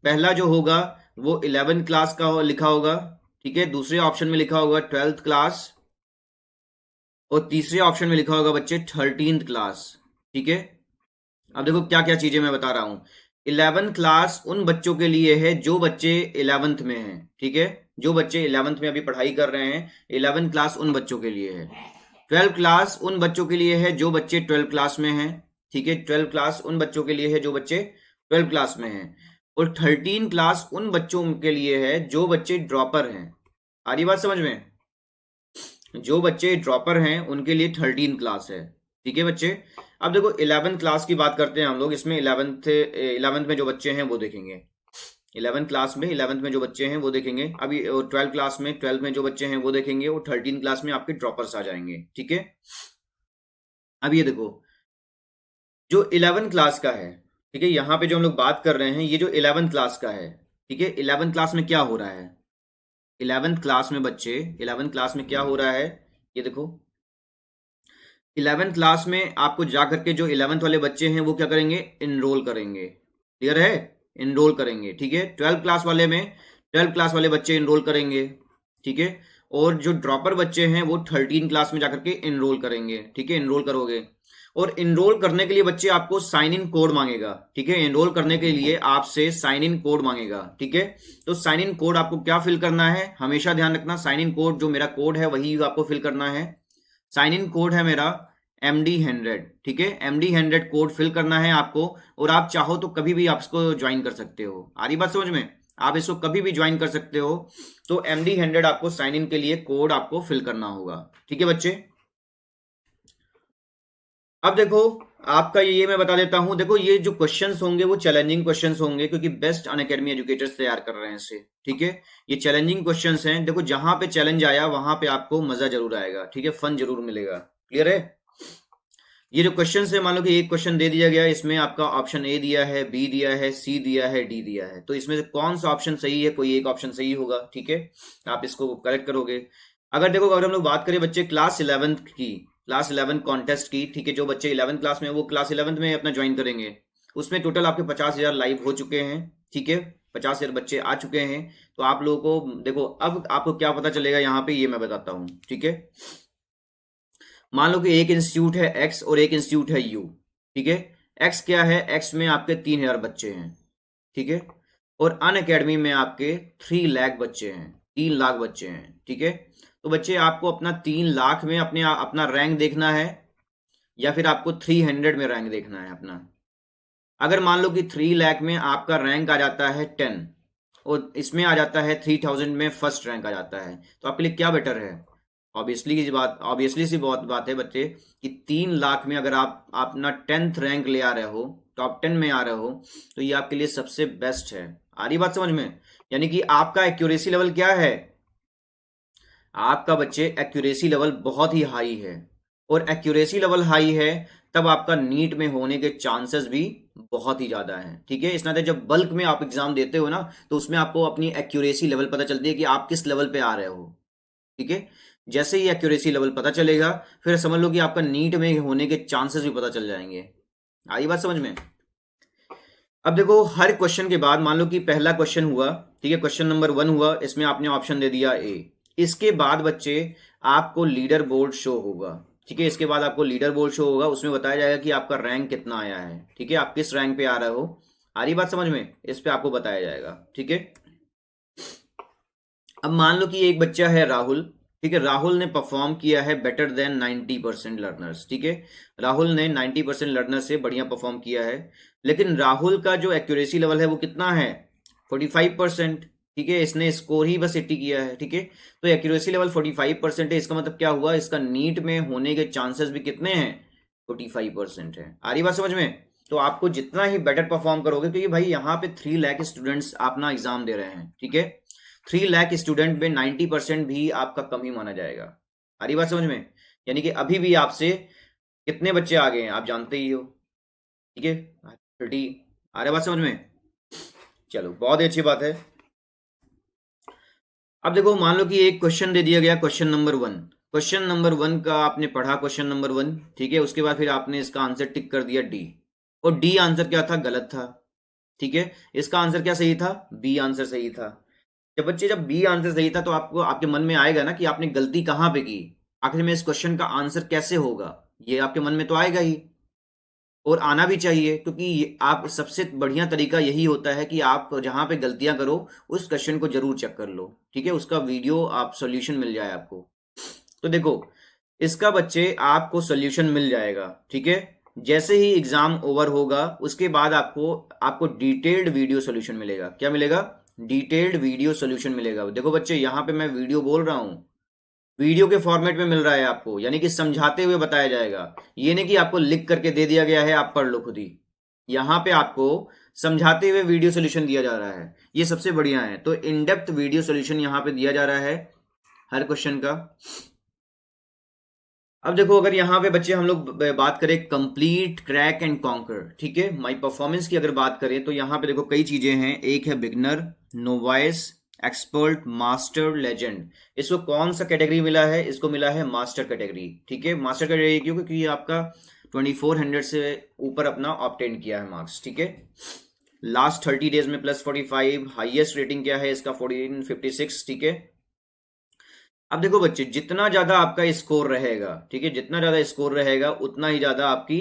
पहला जो होगा वो 11th क्लास का लिखा होगा, ठीक है। दूसरे ऑप्शन में लिखा होगा 12th क्लास, और तीसरे ऑप्शन में लिखा होगा बच्चे 13th क्लास, ठीक है। अब देखो क्या क्या चीजें मैं बता रहा हूं। 11th क्लास उन बच्चों के लिए है जो बच्चे 11th में हैं, ठीक है, जो बच्चे 11th में अभी पढ़ाई कर रहे हैं, 11th क्लास उन बच्चों के लिए है। 12th क्लास उन बच्चों के लिए है जो बच्चे 12th क्लास में हैं, ठीक है। 12th क्लास उन बच्चों के लिए है जो बच्चे 12th क्लास में हैं। और 13 क्लास उन बच्चों के लिए है जो बच्चे ड्रॉपर हैं। आ रही बात समझ में, जो बच्चे ड्रॉपर हैं उनके लिए 13 क्लास है, ठीक है बच्चे। अब देखो 11th क्लास की बात करते हैं हम लोग, इसमें 11th में जो बच्चे हैं वो देखेंगे, 11th क्लास में 11th में जो बच्चे हैं वो देखेंगे। अभी 12th क्लास में 12th में जो बच्चे हैं वो देखेंगे, और 13 क्लास में आपके ड्रॉपर्स आ जाएंगे, ठीक है। अब ये देखो जो 11th क्लास का है, ठीक है, यहाँ पे जो हम लोग बात कर रहे हैं ये जो 11th क्लास का है, ठीक है। 11th क्लास में क्या हो रहा है, 11th क्लास में बच्चे 11th क्लास में क्या हो रहा है, ये देखो 11th क्लास में आपको जा करके जो 11th वाले बच्चे हैं वो क्या करेंगे, इनरोल करेंगे, क्लियर है, इनरोल करेंगे, ठीक है। 12th क्लास वाले में 12th क्लास वाले बच्चे इनरोल करेंगे, ठीक है। और जो ड्रॉपर बच्चे हैं वो 13 क्लास में जाकर के इनरोल करेंगे, ठीक है, इनरोल करोगे। और इनरोल करने के लिए बच्चे आपको साइन इन कोड मांगेगा, ठीक है। इनरोल करने के लिए आपसे साइन इन कोड मांगेगा, ठीक है। तो साइन इन कोड आपको क्या फिल करना है, हमेशा ध्यान रखना, साइन इन कोड जो मेरा कोड है वही आपको फिल करना है। साइन इन कोड है मेरा MD100, ठीक है, MD100 कोड फिल करना है आपको। और आप चाहो तो कभी भी आप इसको ज्वाइन कर सकते हो, आ रही बात समझ में, आप इसको कभी भी ज्वाइन कर सकते हो। तो MD100 आपको साइन इन के लिए कोड आपको फिल करना होगा, ठीक है बच्चे। अब देखो आपका ये मैं बता देता हूं, देखो ये जो क्वेश्चंस होंगे वो चैलेंजिंग क्वेश्चंस होंगे, क्योंकि बेस्ट अनअकैडमी एजुकेटर्स तैयार कर रहे हैं इसे, ठीक है। ये चैलेंजिंग क्वेश्चंस हैं, देखो जहां पे चैलेंज आया वहां पे आपको मजा जरूर आएगा, ठीक है, फन जरूर मिलेगा, क्लियर है। ये जो क्वेश्चन है, मान लो कि एक क्वेश्चन दे दिया गया, इसमें आपका ऑप्शन ए दिया है, बी दिया है, सी दिया है, डी दिया है, तो इसमें से कौन सा ऑप्शन सही है? कोई एक ऑप्शन सही होगा, ठीक है, आप इसको करेक्ट करोगे। अगर देखो, अगर हम लोग बात करें बच्चे क्लास 11 की, क्लास 11 कॉन्टेस्ट की, ठीक है, जो बच्चे 11 क्लास में, वो क्लास 11 में अपना ज्वाइन करेंगे, उसमें टोटल आपके 50,000 लाइव हो चुके हैं, ठीक है, 50,000 बच्चे आ चुके हैं। तो आप लोगों को देखो, अब आपको क्या पता चलेगा यहाँ पे, ये मैं बताता हूँ, ठीक है। मान लो कि एक इंस्टीट्यूट है एक्स और एक इंस्टीट्यूट है यू, ठीक है। एक्स क्या है? एक्स में आपके 3,000 बच्चे हैं, ठीक है, और अन अकेडमी में आपके 3 लाख बच्चे हैं, 3 लाख बच्चे हैं, ठीक है। तो बच्चे, आपको अपना 3 लाख में अपना रैंक देखना है, या फिर आपको 300 में रैंक देखना है अपना। अगर मान लो कि 3 लाख में आपका रैंक आ जाता है 10 और इसमें आ जाता है 3000 में फर्स्ट रैंक आ जाता है, तो आपके लिए क्या बेटर है? ऑब्वियसली सी बहुत बात है बच्चे, कि 3 लाख में अगर आप अपना 10th रैंक ले आ रहे हो, टॉप 10 में आ रहे हो, तो ये आपके लिए सबसे बेस्ट है। आ रही बात समझ में? यानी कि आपका एक्यूरेसी लेवल क्या है? आपका बच्चे एक्यूरेसी लेवल बहुत ही हाई है, और एक्यूरेसी लेवल हाई है तब आपका नीट में होने के चांसेस भी बहुत ही ज्यादा है, ठीक है। इस नाते जब बल्क में आप एग्जाम देते हो ना, तो उसमें आपको अपनी एक्यूरेसी लेवल पता चलती है कि आप किस लेवल पे आ रहे हो, ठीक है। जैसे ही एक्यूरेसी लेवल पता चलेगा, फिर समझ लो कि आपका नीट में होने के चांसेस भी पता चल जाएंगे। आई बात समझ में? अब देखो, हर क्वेश्चन के बाद मान लो कि पहला क्वेश्चन हुआ, ठीक है, क्वेश्चन नंबर 1 हुआ, इसमें आपने ऑप्शन दे दिया ए। इसके बाद बच्चे आपको लीडर बोर्ड शो होगा, ठीक है, इसके बाद आपको लीडर बोर्ड शो होगा, उसमें बताया जाएगा कि आपका रैंक कितना आया है, ठीक है, आप किस रैंक पे आ रहे हो। आ रही बात समझ में? इस पे आपको बताया जाएगा, ठीक है। अब मान लो कि एक बच्चा है राहुल, ठीक है, राहुल ने परफॉर्म किया है बेटर देन 90% लर्नर्स, ठीक है, राहुल ने 90% लर्नर्स से बढ़िया परफॉर्म किया है, लेकिन राहुल का जो एक्यूरेसी लेवल है वो कितना है? 45%, ठीक है, इसने स्कोर ही बस 80 किया है, ठीक है। तो एक्यूरेसी लेवल 45% है, इसका मतलब क्या हुआ? इसका नीट में होने के चांसेस भी कितने हैं? 45% है। आ रही बात समझ में? तो आपको जितना ही बेटर परफॉर्म करोगे, क्योंकि भाई यहाँ पे 3 लाख स्टूडेंट्स अपना एग्जाम दे रहे हैं, ठीक है, 3 लाख स्टूडेंट में 90% भी आपका कम ही माना जाएगा। आ रही बात समझ में? यानी कि अभी भी आपसे कितने बच्चे आ गए हैं आप जानते ही हो, ठीक है, 30। आ रही बात समझ में? चलो, बहुत ही अच्छी बात है। अब देखो, मान लो कि एक क्वेश्चन दे दिया गया, क्वेश्चन नंबर 1। क्वेश्चन नंबर 1 का आपने पढ़ा, क्वेश्चन नंबर 1, ठीक है, उसके बाद फिर आपने इसका आंसर टिक कर दिया डी, और डी आंसर क्या था? गलत था, ठीक है। इसका आंसर क्या सही था? बी आंसर सही था। जब बी आंसर सही था, तो आपको आपके मन में आएगा ना कि आपने गलती कहां पे की, आखिर में इस क्वेश्चन का आंसर कैसे होगा, ये आपके मन में तो आएगा ही, और आना भी चाहिए, क्योंकि आप सबसे बढ़िया तरीका यही होता है कि आप जहां पे गलतियां करो, उस क्वेश्चन को जरूर चेक कर लो, ठीक है, उसका वीडियो आप सॉल्यूशन मिल जाए आपको। तो देखो, इसका बच्चे आपको सॉल्यूशन मिल जाएगा, ठीक है, जैसे ही एग्जाम ओवर होगा उसके बाद आपको आपको डिटेल्ड वीडियो सॉल्यूशन मिलेगा। क्या मिलेगा? डिटेल्ड वीडियो सॉल्यूशन मिलेगा। देखो बच्चे, यहाँ पे मैं वीडियो बोल रहा हूँ, वीडियो के फॉर्मेट में मिल रहा है आपको, यानी कि समझाते हुए बताया जाएगा, ये नहीं कि आपको लिख करके दे दिया गया है आप पढ़ लो खुद ही। यहाँ पे आपको समझाते हुए वीडियो सॉल्यूशन दिया जा रहा है, ये सबसे बढ़िया है। तो इन डेप्थ वीडियो सॉल्यूशन यहाँ पे दिया जा रहा है हर क्वेश्चन का। अब देखो, अगर यहाँ पे बच्चे हम लोग बात करें कंप्लीट, क्रैक एंड कॉन्कर, ठीक है, माई परफॉर्मेंस की अगर बात करें, तो यहाँ पे देखो कई चीजें हैं। एक है beginner, novice, expert, master, legend. इसको कौन सा कैटेगरी मिला है? इसको मिला है मास्टर कैटेगरी, ठीक है। मास्टर कैटेगरी क्यों? क्योंकि ये आपका 2400 से ऊपर अपना ऑब्टेन किया है मार्क्स, ठीक है। लास्ट 30 डेज में +45, हाईएस्ट रेटिंग क्या है इसका? 1456, ठीक है। अब देखो बच्चे, जितना ज्यादा आपका स्कोर रहेगा, ठीक है, जितना ज्यादा स्कोर रहेगा उतना ही ज्यादा आपकी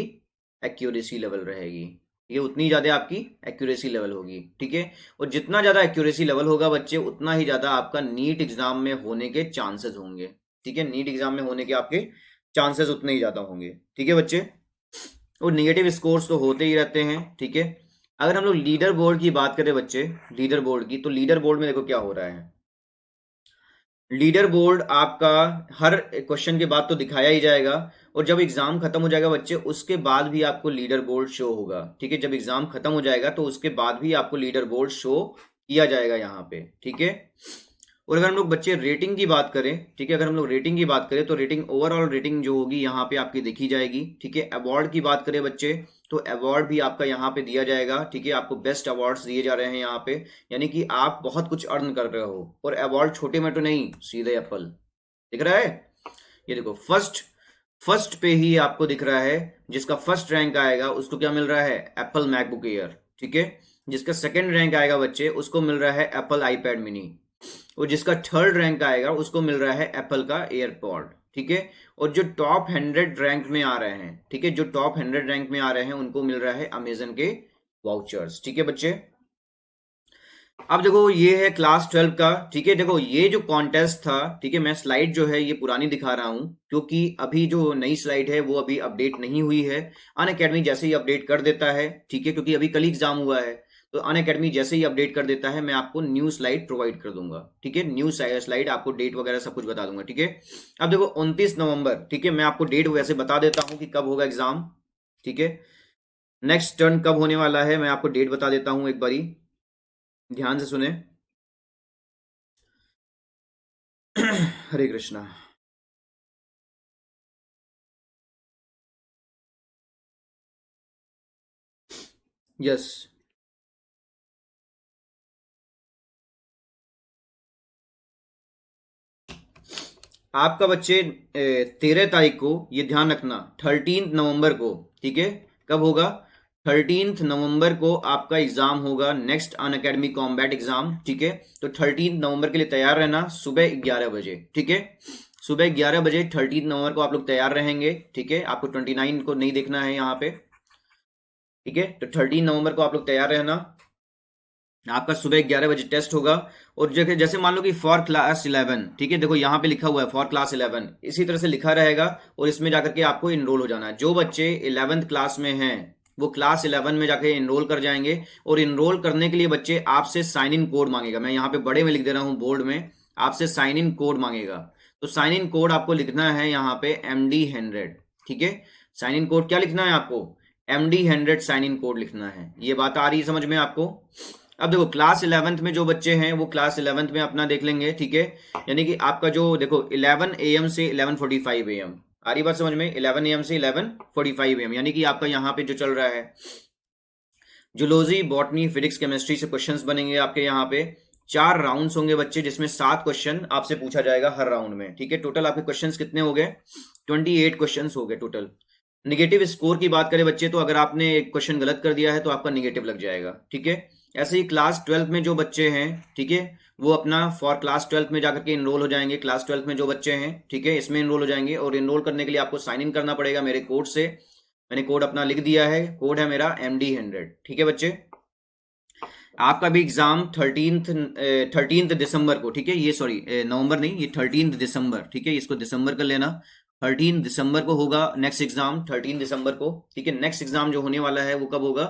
एक्यूरेसी लेवल रहेगी, ठीक है, उतनी ज्यादा आपकी एक्यूरेसी लेवल होगी, ठीक है। और जितना ज्यादा एक्यूरेसी लेवल होगा बच्चे, उतना ही ज्यादा आपका नीट एग्जाम में होने के चांसेस होंगे, ठीक है, नीट एग्जाम में होने के आपके चांसेस उतने ही ज्यादा होंगे, ठीक है बच्चे। और निगेटिव स्कोर्स तो होते ही रहते हैं, ठीक है। अगर हम लोग लीडर बोर्ड की बात करें बच्चे, लीडर बोर्ड की, तो लीडर बोर्ड में देखो क्या हो रहा है। लीडर बोर्ड आपका हर क्वेश्चन के बाद तो दिखाया ही जाएगा, और जब एग्जाम खत्म हो जाएगा बच्चे, उसके बाद भी आपको लीडर बोर्ड शो होगा, ठीक है। जब एग्जाम खत्म हो जाएगा तो उसके बाद भी आपको लीडर बोर्ड शो किया जाएगा यहाँ पे, ठीक है। और अगर हम लोग बच्चे रेटिंग की बात करें, ठीक है, अगर हम लोग रेटिंग की बात करें तो रेटिंग, ओवरऑल रेटिंग जो होगी यहाँ पे आपकी देखी जाएगी, ठीक है। अवार्ड की बात करें बच्चे, तो अवार्ड भी आपका यहाँ पे दिया जाएगा, ठीक है। आपको बेस्ट अवार्ड्स दिए जा रहे हैं यहाँ पे, यानी कि आप बहुत कुछ अर्न कर रहे हो। और अवार्ड छोटे में तो नहीं, सीधे एप्पल दिख रहा है, ये देखो फर्स्ट, फर्स्ट पे ही आपको दिख रहा है, जिसका फर्स्ट रैंक आएगा उसको क्या मिल रहा है, एप्पल मैकबुक एयर, ठीक है। जिसका सेकंड रैंक आएगा बच्चे, उसको मिल रहा है एप्पल आईपैड मिनी। और जिसका थर्ड रैंक आएगा उसको मिल रहा है एप्पल का एयरपॉड, ठीक है। और जो टॉप 100 रैंक में आ रहे हैं, ठीक है, जो टॉप 100 रैंक में आ रहे हैं उनको मिल रहा है अमेजन के वाउचर्स, ठीक है बच्चे। अब देखो ये है क्लास 12 का, ठीक है। देखो ये जो कॉन्टेस्ट था, ठीक है, मैं स्लाइड जो है ये पुरानी दिखा रहा हूं, क्योंकि अभी जो नई स्लाइड है वो अभी अपडेट नहीं हुई है। अनअकैडमी जैसे ही अपडेट कर देता है, ठीक है, क्योंकि अभी कल एग्जाम हुआ है, तो अनअकैडमी जैसे ही अपडेट कर देता है मैं आपको न्यू स्लाइड प्रोवाइड कर दूंगा, ठीक है। न्यू स्लाइड आपको डेट वगैरह सब कुछ बता दूंगा, ठीक है। अब देखो 29 नवंबर, ठीक है, मैं आपको डेट वैसे बता देता हूँ कि कब होगा एग्जाम, ठीक है। नेक्स्ट टर्न कब होने वाला है मैं आपको डेट बता देता हूँ, एक बारी ध्यान से सुने। हरे कृष्णा। यस, आपका बच्चे 13 तारीख को, ये ध्यान रखना, 13 नवंबर को, ठीक है। कब होगा, 13 नवंबर को आपका एग्जाम होगा, नेक्स्ट अनअकैडमी कॉम्बैट एग्जाम, ठीक है। तो 13 नवंबर के लिए तैयार रहना, सुबह 11 बजे, ठीक है। सुबह 11 बजे 13 नवंबर को आप लोग तैयार रहेंगे, ठीक है। आपको 29 को नहीं देखना है यहाँ पे, ठीक है। तो 13 नवंबर को आप लोग तैयार रहना, आपका सुबह 11 बजे टेस्ट होगा। और जैसे जैसे मान लो कि फॉर क्लास 11, ठीक है, देखो यहाँ पे लिखा हुआ है फॉर क्लास 11, इसी तरह से लिखा रहेगा। और इसमें जाकर के आपको इनरोल हो जाना है। जो बच्चे 11th क्लास में हैं वो क्लास 11 में जाके इनरोल कर जाएंगे। और इनरोल करने के लिए बच्चे आपसे साइन इन कोड मांगेगा, मैं यहाँ पे बड़े में लिख दे रहा हूँ बोर्ड में, आपसे साइन इन कोड मांगेगा। तो साइन इन कोड आपको लिखना है यहाँ पे MD100, ठीक है। साइन इन कोड क्या लिखना है आपको, MD100 साइन इन कोड लिखना है। ये बात आ रही है समझ में आपको। अब देखो क्लास 11th में जो बच्चे हैं वो क्लास 11th में अपना देख लेंगे, ठीक है। यानी कि आपका जो देखो 11 AM से 11:45 AM, आ रही बात समझ में, 11 AM से 11:45 AM, यानी कि आपका यहाँ पे जो चल रहा है जूलॉजी, बॉटनी, फिजिक्स, केमिस्ट्री से क्वेश्चंस बनेंगे आपके यहाँ पे। 4 राउंड्स होंगे बच्चे, जिसमें 7 क्वेश्चन आपसे पूछा जाएगा हर राउंड में, ठीक है। टोटल आपके क्वेश्चंस कितने हो गए, 28 क्वेश्चंस हो गए टोटल। निगेटिव स्कोर की बात करें बच्चे, तो अगर आपने एक क्वेश्चन गलत कर दिया है तो आपका निगेटिव लग जाएगा, ठीक है। ऐसे ही क्लास 12 में जो बच्चे हैं, ठीक है, वो अपना फॉर क्लास 12 में जाकर के इनरोल हो जाएंगे। क्लास 12 में जो बच्चे हैं, ठीक है, इसमें इनरोल हो जाएंगे। और इनरोल करने के लिए आपको साइन इन करना पड़ेगा मेरे कोड से। मैंने कोड अपना लिख दिया है, कोड है मेरा MD100, ठीक है बच्चे। आपका भी एग्जाम 13 दिसंबर को, ठीक है, ये सॉरी नवंबर नहीं, ये 13 दिसंबर, ठीक है, इसको दिसंबर कर लेना। 13 दिसंबर को होगा नेक्स्ट एग्जाम, 13 दिसंबर को, ठीक है। नेक्स्ट एग्जाम जो होने वाला है वो कब होगा,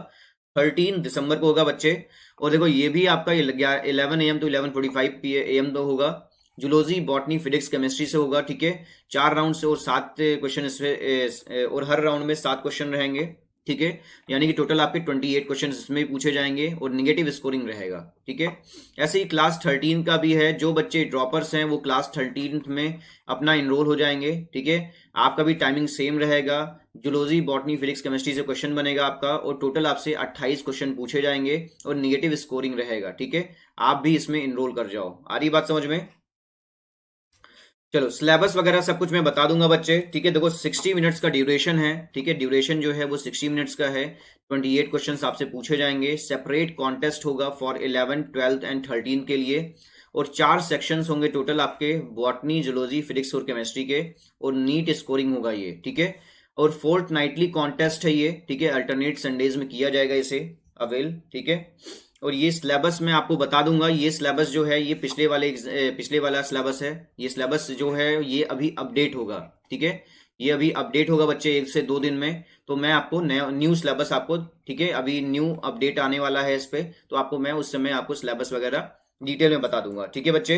13 दिसंबर को होगा बच्चे। और देखो ये भी आपका 11 AM to 11:45 AM तो होगा। जूलॉजी, बॉटनी, फिजिक्स, केमिस्ट्री से होगा, ठीक है। 4 राउंड से और 7 क्वेश्चन इसमें, और हर राउंड में 7 क्वेश्चन रहेंगे, ठीक है। यानी कि टोटल आपके 28 क्वेश्चन इसमें पूछे जाएंगे और निगेटिव स्कोरिंग रहेगा, ठीक है। ऐसे ही क्लास 13 का भी है, जो बच्चे ड्रॉपर्स हैं वो क्लास 13 में अपना इनरोल हो जाएंगे, ठीक है। आपका भी टाइमिंग सेम रहेगा, जूलॉजी, बॉटनी, फिजिक्स, केमिस्ट्री से क्वेश्चन बनेगा आपका। और टोटल आपसे 28 क्वेश्चन पूछे जाएंगे और निगेटिव स्कोरिंग रहेगा, ठीक है। आप भी इसमें इनरोल कर जाओ, आ रही बात समझ में। चलो सिलेबस वगैरह सब कुछ मैं बता दूंगा बच्चे, ठीक है। देखो 60 मिनट्स का ड्यूरेशन है, ठीक है, ड्यूरेशन जो है वो 60 मिनट्स का है। 28 क्वेश्चंस आपसे पूछे जाएंगे। सेपरेट कॉन्टेस्ट होगा फॉर 11, 12 एंड 13 के लिए। और 4 सेक्शंस होंगे टोटल आपके, बॉटनी, जूलॉजी, फिजिक्स और केमिस्ट्री के। और नीट स्कोरिंग होगा ये, ठीक है। और फोर्थ नाइटली कॉन्टेस्ट है ये, ठीक है, अल्टरनेट संडेज में किया जाएगा इसे अवेल, ठीक है। और ये सिलेबस मैं आपको बता दूंगा, ये सिलेबस जो है ये पिछले वाला सिलेबस है। ये सिलेबस जो है ये अभी अपडेट होगा, ठीक है। ये अभी अपडेट होगा बच्चे 1 से 2 दिन में। तो मैं आपको न्यू सिलेबस आपको, ठीक है, अभी न्यू अपडेट आने वाला है इस पे, तो आपको मैं उस समय आपको सिलेबस वगैरह डिटेल में बता दूंगा, ठीक है बच्चे।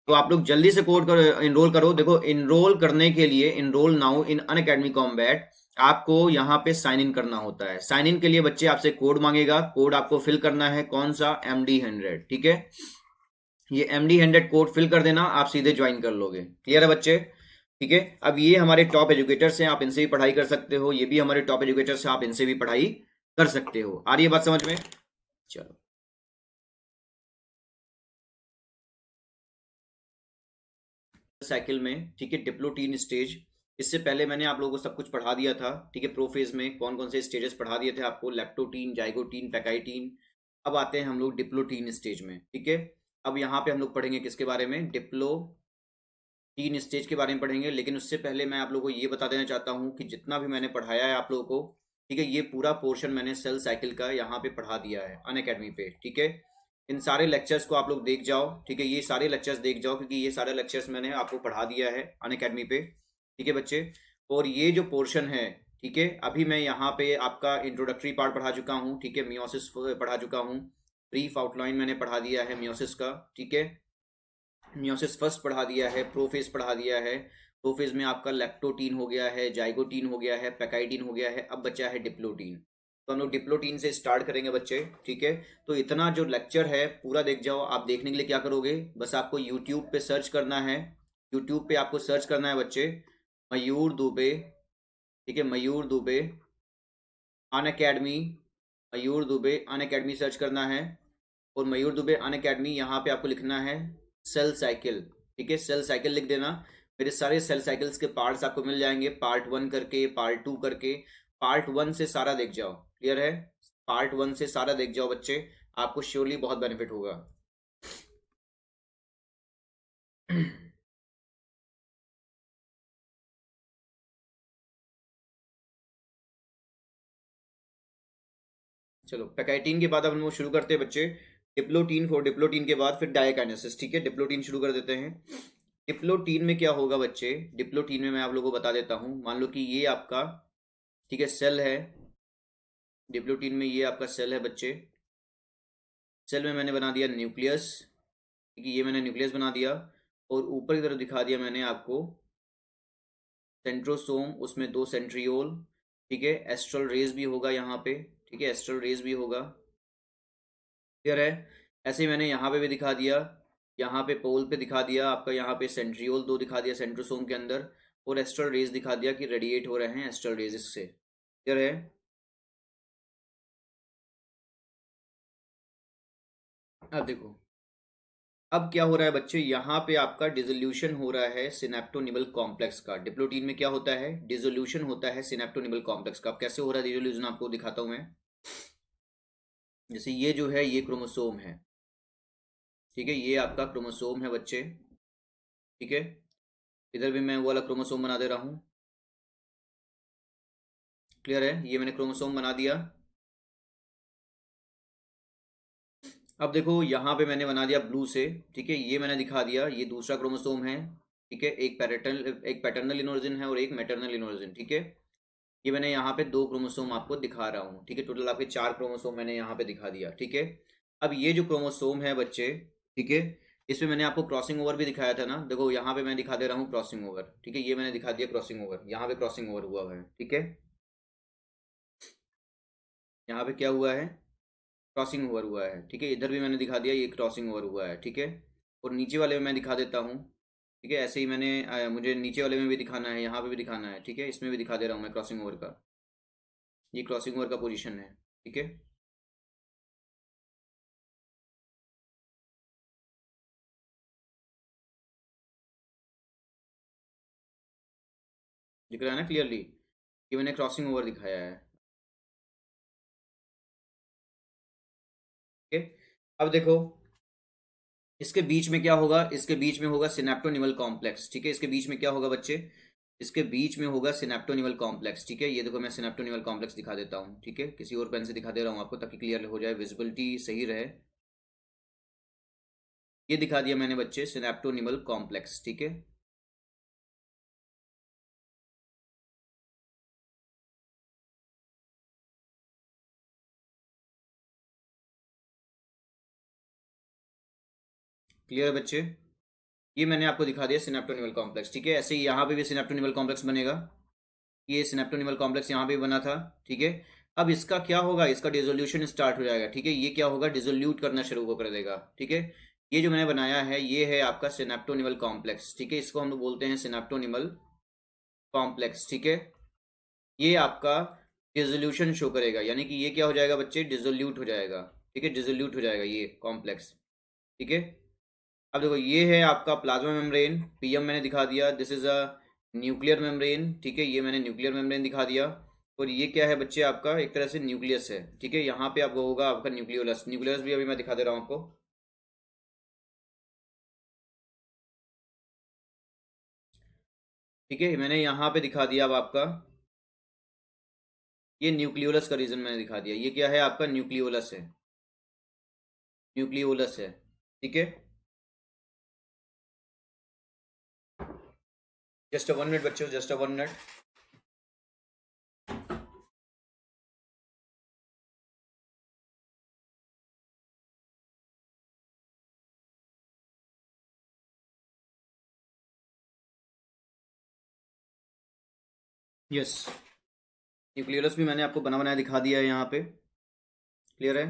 तो आप लोग जल्दी से कोड कर इनरोल करो। देखो इनरोल करने के लिए, enrol now in Unacademy combat, आपको यहाँ पे साइन इन करना होता है। साइन इन के लिए बच्चे आपसे कोड मांगेगा, कोड आपको फिल करना है, कौन सा, MD100, ठीक है। ये MD100 कोड फिल कर देना, आप सीधे ज्वाइन कर लोगे। क्लियर है बच्चे? ठीक है, अब ये हमारे टॉप एजुकेटर्स हैं, आप इनसे भी पढ़ाई कर सकते हो। ये भी हमारे टॉप एजुकेटर्स हैं, आप इनसे भी पढ़ाई कर सकते हो। आ रही है बात समझ में? चलो, साइकिल में, ठीक है, डिप्लोटीन स्टेज। इससे पहले मैंने आप लोगों को सब कुछ पढ़ा दिया था, ठीक है। प्रोफेज में कौन कौन से स्टेजेस पढ़ा दिए थे आपको, लैक्टोटीन, जाइगोटीन, पैकाइटीन। अब आते हैं हम लोग डिप्लोटीन स्टेज में, ठीक है। अब यहाँ पे हम लोग पढ़ेंगे किसके बारे में, डिप्लोटीन स्टेज के बारे में पढ़ेंगे। लेकिन उससे पहले मैं आप लोगों को ये बता देना चाहता हूँ कि जितना भी मैंने पढ़ाया है आप लोगों को, ठीक है, ये पूरा पोर्शन मैंने सेल साइकिल का यहाँ पे पढ़ा दिया है अनअकैडमी पे, ठीक है। इन सारे लेक्चर्स को आप लोग देख जाओ, ठीक है, ये सारे लेक्चर्स देख जाओ, क्योंकि ये सारे लेक्चर्स मैंने आपको पढ़ा दिया है अनअकैडमी पे, ठीक है बच्चे। और ये जो पोर्शन है, ठीक है, अभी मैं यहाँ पे आपका इंट्रोडक्टरी पार्ट पढ़ा चुका हूँ, ठीक है, मियोसिस पढ़ा चुका हूँ, ब्रीफ आउटलाइन मैंने पढ़ा दिया है मियोसिस का, ठीक है। मियोसिस फर्स्ट पढ़ा दिया है, प्रोफेज पढ़ा दिया है। प्रोफेज में आपका लैक्टोटीन हो गया है, जाइगोटीन हो गया है, पैकाइटीन हो गया है, अब बचा है डिप्लोटीन। तो हम लोग डिप्लोटीन से स्टार्ट करेंगे बच्चे, ठीक है। तो इतना जो लेक्चर है पूरा देख जाओ। आप देखने के लिए क्या करोगे, बस आपको यूट्यूब पे सर्च करना है। यूट्यूब पे आपको सर्च करना है बच्चे, मयूर दुबे, ठीक है, मयूर दुबे अनअकैडमी, मयूर दुबे अनअकैडमी सर्च करना है। और मयूर दुबे अनअकैडमी यहाँ पे आपको लिखना है सेल साइकिल, ठीक है, सेल साइकिल लिख देना। मेरे सारे सेल साइकिल्स के पार्ट्स आपको मिल जाएंगे, पार्ट 1 करके, पार्ट 2 करके। पार्ट 1 से सारा देख जाओ, क्लियर है? पार्ट 1 से सारा देख जाओ बच्चे, आपको श्योरली बहुत बेनिफिट होगा। चलो, पैकाइटीन के बाद अब हम लोग शुरू करते हैं बच्चे डिप्लोटीन को। डिप्लोटीन के बाद फिर डायकाइनेसिस, ठीक है। डिप्लोटीन शुरू कर देते हैं। डिप्लोटीन में क्या होगा बच्चे, डिप्लोटीन में मैं आप लोगों को बता देता हूँ। मान लो कि ये आपका, ठीक है, सेल है। डिप्लोटीन में ये आपका सेल है बच्चे। सेल में मैंने बना दिया न्यूक्लियस, ठीक है, ये मैंने न्यूक्लियस बना दिया। और ऊपर की तरफ दिखा दिया मैंने आपको सेंट्रोसोम, उसमें 2 सेंट्रियोल, ठीक है। एस्ट्रल रेज भी होगा यहाँ पे, ठीक है, एस्ट्रल रेज भी होगा, क्लियर है? ऐसे ही मैंने यहाँ पे भी दिखा दिया, यहाँ पे पोल पे दिखा दिया आपका, यहाँ पे सेंट्रियोल 2 दिखा दिया सेंट्रोसोम के अंदर। और एस्ट्रल रेज दिखा दिया कि रेडिएट हो रहे हैं एस्ट्रल रेज इससे, क्लियर है? अब देखो, अब क्या हो रहा है बच्चे, यहाँ पे आपका डिसोल्यूशन हो रहा है सिनेप्टोनिमल कॉम्प्लेक्स का। डिप्लोटीन में क्या होता है, डिसोल्यूशन होता है सिनेप्टोनिमल कॉम्प्लेक्स का। अब कैसे हो रहा है डिसोल्यूशन आपको दिखाता हूँ मैं। जैसे ये जो है ये क्रोमोसोम है, ठीक है, ये आपका क्रोमोसोम है बच्चे, ठीक है। इधर भी मैं वो वाला क्रोमोसोम बना दे रहा हूँ, क्लियर है? ये मैंने क्रोमोसोम बना दिया। अब देखो यहाँ पे मैंने बना दिया ब्लू से, ठीक है, ये मैंने दिखा दिया, ये दूसरा क्रोमोसोम है, ठीक है। एक पैटर्नल इनवर्जन है और एक मैटरनल इनवर्जन, ठीक है। ये मैंने यहाँ पे 2 क्रोमोसोम आपको दिखा रहा हूँ, ठीक है। टोटल आपके 4 क्रोमोसोम मैंने यहाँ पे दिखा दिया, ठीक है। अब ये जो क्रोमोसोम है बच्चे, ठीक है, इसमें मैंने आपको क्रॉसिंग ओवर भी दिखाया था ना। देखो यहाँ पे मैं दिखा दे रहा हूँ क्रॉसिंग ओवर, ठीक है, ये मैंने दिखा दिया क्रॉसिंग ओवर, यहाँ पे क्रॉसिंग ओवर हुआ है, ठीक है। यहाँ पे क्या हुआ है, क्रॉसिंग ओवर हुआ है, ठीक है। इधर भी मैंने दिखा दिया, ये क्रॉसिंग ओवर हुआ है, ठीक है। और नीचे वाले में मैं दिखा देता हूँ, ठीक है। ऐसे ही मैंने मुझे नीचे वाले में भी दिखाना है, यहाँ पे भी दिखाना है, ठीक है। इसमें भी दिखा दे रहा हूँ मैं क्रॉसिंग ओवर का, ये क्रॉसिंग ओवर का पोजीशन है, ठीक है। दिख रहा है ना क्लियरली, ये मैंने क्रॉसिंग ओवर दिखाया है, ठीक है। अब देखो इसके बीच में क्या होगा, इसके बीच में होगा सिनेप्टोनिमल कॉम्प्लेक्स, ठीक है। इसके बीच में क्या होगा बच्चे, इसके बीच में होगा सिनेप्टोनिमल कॉम्प्लेक्स, ठीक है। ये देखो मैं सिनेप्टोनिमल कॉम्प्लेक्स दिखा देता हूँ, ठीक है, किसी और पेन से दिखा दे रहा हूँ आपको ताकि क्लियर हो जाए, विजिबिलिटी सही रहे। ये दिखा दिया मैंने बच्चे सिनेप्टोनिमल कॉम्प्लेक्स, ठीक है। क्लियर है बच्चे? ये मैंने आपको दिखा दिया सिनेप्टोनिमल कॉम्प्लेक्स, ठीक है। ऐसे ही यहाँ पे भी सिनेप्टोनिमल कॉम्प्लेक्स बनेगा, ये सिनेप्टोनिमल कॉम्प्लेक्स यहाँ पे भी बना था, ठीक है। अब इसका क्या होगा, इसका डिसोल्यूशन स्टार्ट हो जाएगा, ठीक है। ये क्या होगा, डिसोल्यूट करना शुरू कर देगा, ठीक है। ये जो मैंने बनाया है ये है आपका सिनेप्टोनिमल कॉम्प्लेक्स, ठीक है, इसको हम लोग बोलते हैं सिनेप्टोनिमल कॉम्प्लेक्स, ठीक है। ये आपका डिसोल्यूशन शो करेगा, यानी कि ये क्या हो जाएगा बच्चे, डिसोल्यूट हो जाएगा, ठीक है, डिसोल्यूट हो जाएगा ये कॉम्प्लेक्स, ठीक है। अब देखो ये है आपका प्लाज्मा मेम्ब्रेन, पीएम मैंने दिखा दिया, this is a nuclear membrane, ठीक है, ये मैंने न्यूक्लियर मेम्ब्रेन दिखा दिया। और ये क्या है बच्चे, आपका एक तरह से न्यूक्लियस है, ठीक है, यहाँ पे आपको होगा आपका न्यूक्लियोलस, न्यूक्लियस भी अभी मैं दिखा दे रहा हूँ आपको, ठीक है, मैंने यहाँ पे दिखा दिया अब आपका, ये न्यूक्लियोलस का रीजन मैंने दिखा दिया, ये क्या है आपका न्यूक्लियोलस है, न्यूक्लियोलस है, ठीक है। जस्ट अ 1 मिनट बच्चों, just a 1 minute. Yes, nucleolus भी मैंने आपको बना बनाया दिखा दिया है यहाँ पे, क्लियर है।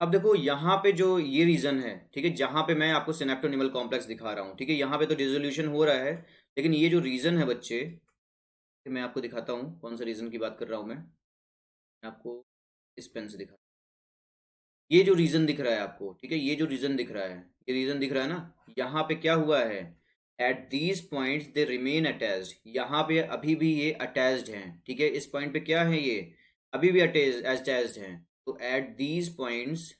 अब देखो यहाँ पे जो ये रीजन है, ठीक है, जहाँ पे मैं आपको सिनेप्टोनिमल कॉम्प्लेक्स दिखा रहा हूँ, ठीक है, यहाँ पे तो डिसोल्यूशन हो रहा है, लेकिन ये जो रीजन है बच्चे, मैं आपको दिखाता हूँ कौन सा रीजन की बात कर रहा हूँ मैं आपको इस पेन से दिखा, ये जो रीजन दिख रहा है आपको, ठीक है, ये जो रीजन दिख रहा है, ये रीजन दिख रहा है ना, यहाँ पे क्या हुआ है, at these points they remain attached, यहाँ पे अभी भी ये अटैच्ड हैं, ठीक है, इस पॉइंट पे क्या है, ये अभी भी अटैच्ड हैं, तो at these points,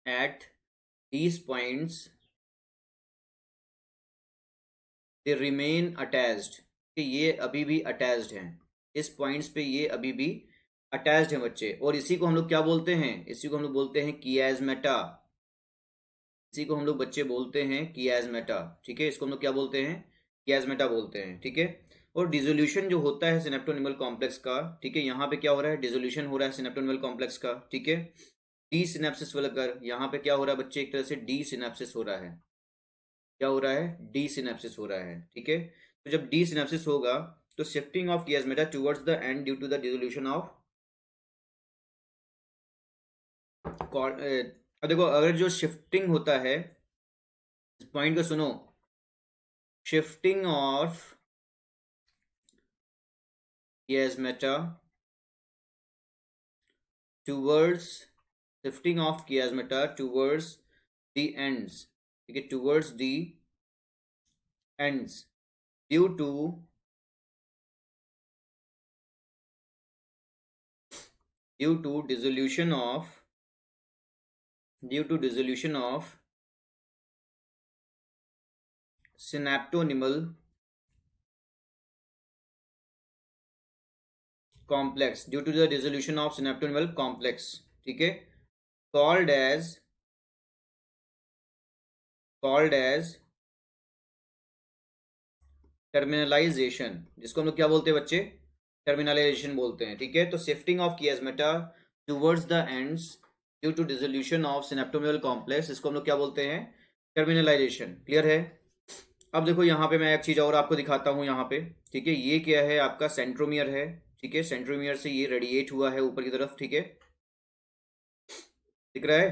at these points they remain attached, कि ये अभी भी अटैच्ड हैं, इस पॉइंट्स पे ये अभी भी अटैच्ड हैं बच्चे, और इसी को हम लोग क्या बोलते हैं, इसी को हम लोग बोलते हैं कियाज्मेटा, इसी को हम लोग बच्चे बोलते हैं कियाज्मेटा, ठीक है, इसको हम लोग क्या बोलते हैं, कियाज्मेटा बोलते हैं, ठीक है। और डिसोल्यूशन जो होता है सिनेप्टोनिमल कॉम्प्लेक्स का, ठीक है, यहाँ पे क्या हो रहा है, डिसोल्यूशन हो रहा है सिनेप्टोनिमल कॉम्प्लेक्स का, ठीक है, डी सिनेप्सिस वाला, यहाँ पे क्या हो रहा है बच्चे, एक तरह से डी सिनेप्सिस हो रहा है, क्या हो रहा है, डी सिनेप्सिस हो रहा है, ठीक है। तो जब डी सिनेप्सिस होगा तो shifting of chiasmata towards the end due to the dissolution of, अब देखो अगर जो शिफ्टिंग होता है, पॉइंट को सुनो, shifting of chiasmata towards, shifting of chiasmata towards the ends, ठीक है, towards the ends due to, due to dissolution of, due to dissolution of synaptonimal complex, due to the dissolution of synaptonimal complex, ठीक है, called as, called as terminalisation, जिसको हम लोग क्या बोलते हैं बच्चे, टर्मिनलाइजेशन बोलते हैं, ठीक है। तो shifting of chiasmata towards the ends due to dissolution of synaptonemal complex, इसको हम लोग क्या बोलते हैं, टर्मिनलाइजेशन, क्लियर है। अब देखो यहाँ पे मैं एक चीज और आपको दिखाता हूँ यहाँ पे, ठीक है, ये क्या है आपका सेंट्रोमियर है, ठीक है, सेंट्रोमियर से ये रेडिएट हुआ है ऊपर की तरफ, ठीक है, दिख रहा है,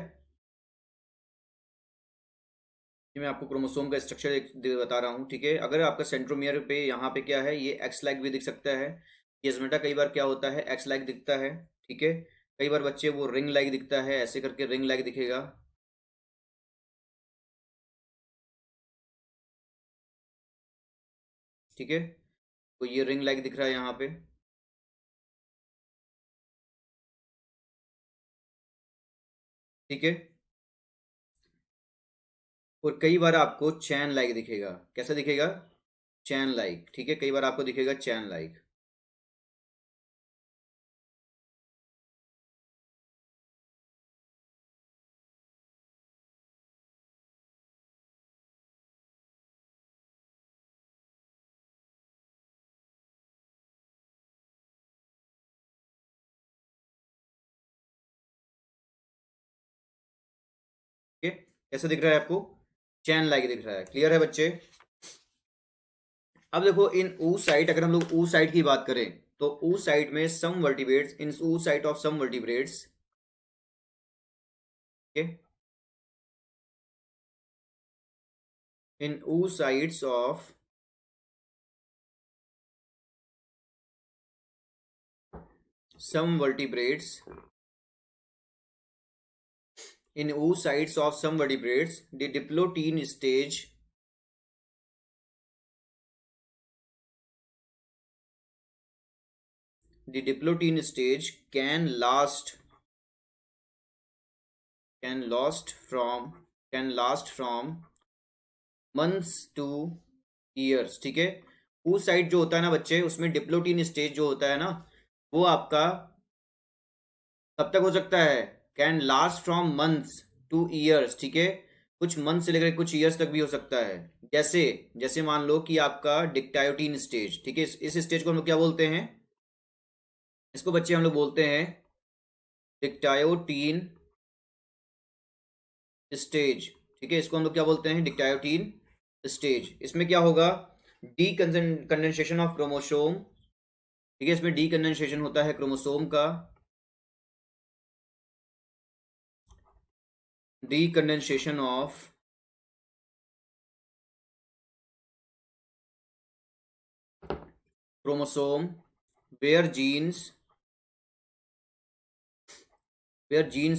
ये मैं आपको क्रोमोसोम का स्ट्रक्चर बता रहा हूँ, ठीक है। अगर आपका सेंट्रोमियर पे यहाँ पे क्या है, ये एक्स लाइक भी दिख सकता है, कियाज्मेटा कई बार क्या होता है, एक्स लाइक दिखता है, ठीक है, कई बार बच्चे वो रिंग लाइक दिखता है, ऐसे करके रिंग लाइक दिखेगा, ठीक है, तो ये रिंग लाइक दिख रहा है यहाँ पे, ठीक है। और कई बार आपको चैन लाइक दिखेगा, कैसा दिखेगा, चैन लाइक, ठीक है, कई बार आपको दिखेगा चैन लाइक, ठीक है, कैसा दिख रहा है आपको, चैन लाइक दिख रहा है, क्लियर है बच्चे। अब देखो इन ऊ साइट, अगर हम लोग ऊ साइट की बात करें तो ऊ साइट में सम vertebrates, in oocyte of some vertebrates, Okay. In oocytes of some vertebrates, the diplotin stage can last from months two years. ठीक है, oocyte जो होता है ना बच्चे, उसमें डिप्लोटीन स्टेज जो होता है ना, वो आपका कब तक हो सकता है? Can last from months two years. ठीक है, कुछ मंथ से लेकर कुछ ईयर्स तक भी हो सकता है। जैसे जैसे मान लो कि आपका डिक्टायोटीन स्टेज, ठीक है, इस स्टेज को हम लोग क्या बोलते हैं? इसको बच्चे हम लोग बोलते हैं डिक्टायोटीन स्टेज। ठीक है, इसको हम लोग क्या बोलते हैं? Dictyotene stage. इसमें क्या होगा? Decondensation of chromosome. ठीक है, इसमें डी कंडेंसेशन होता है क्रोमोसोम का, decondensation of chromosome where genes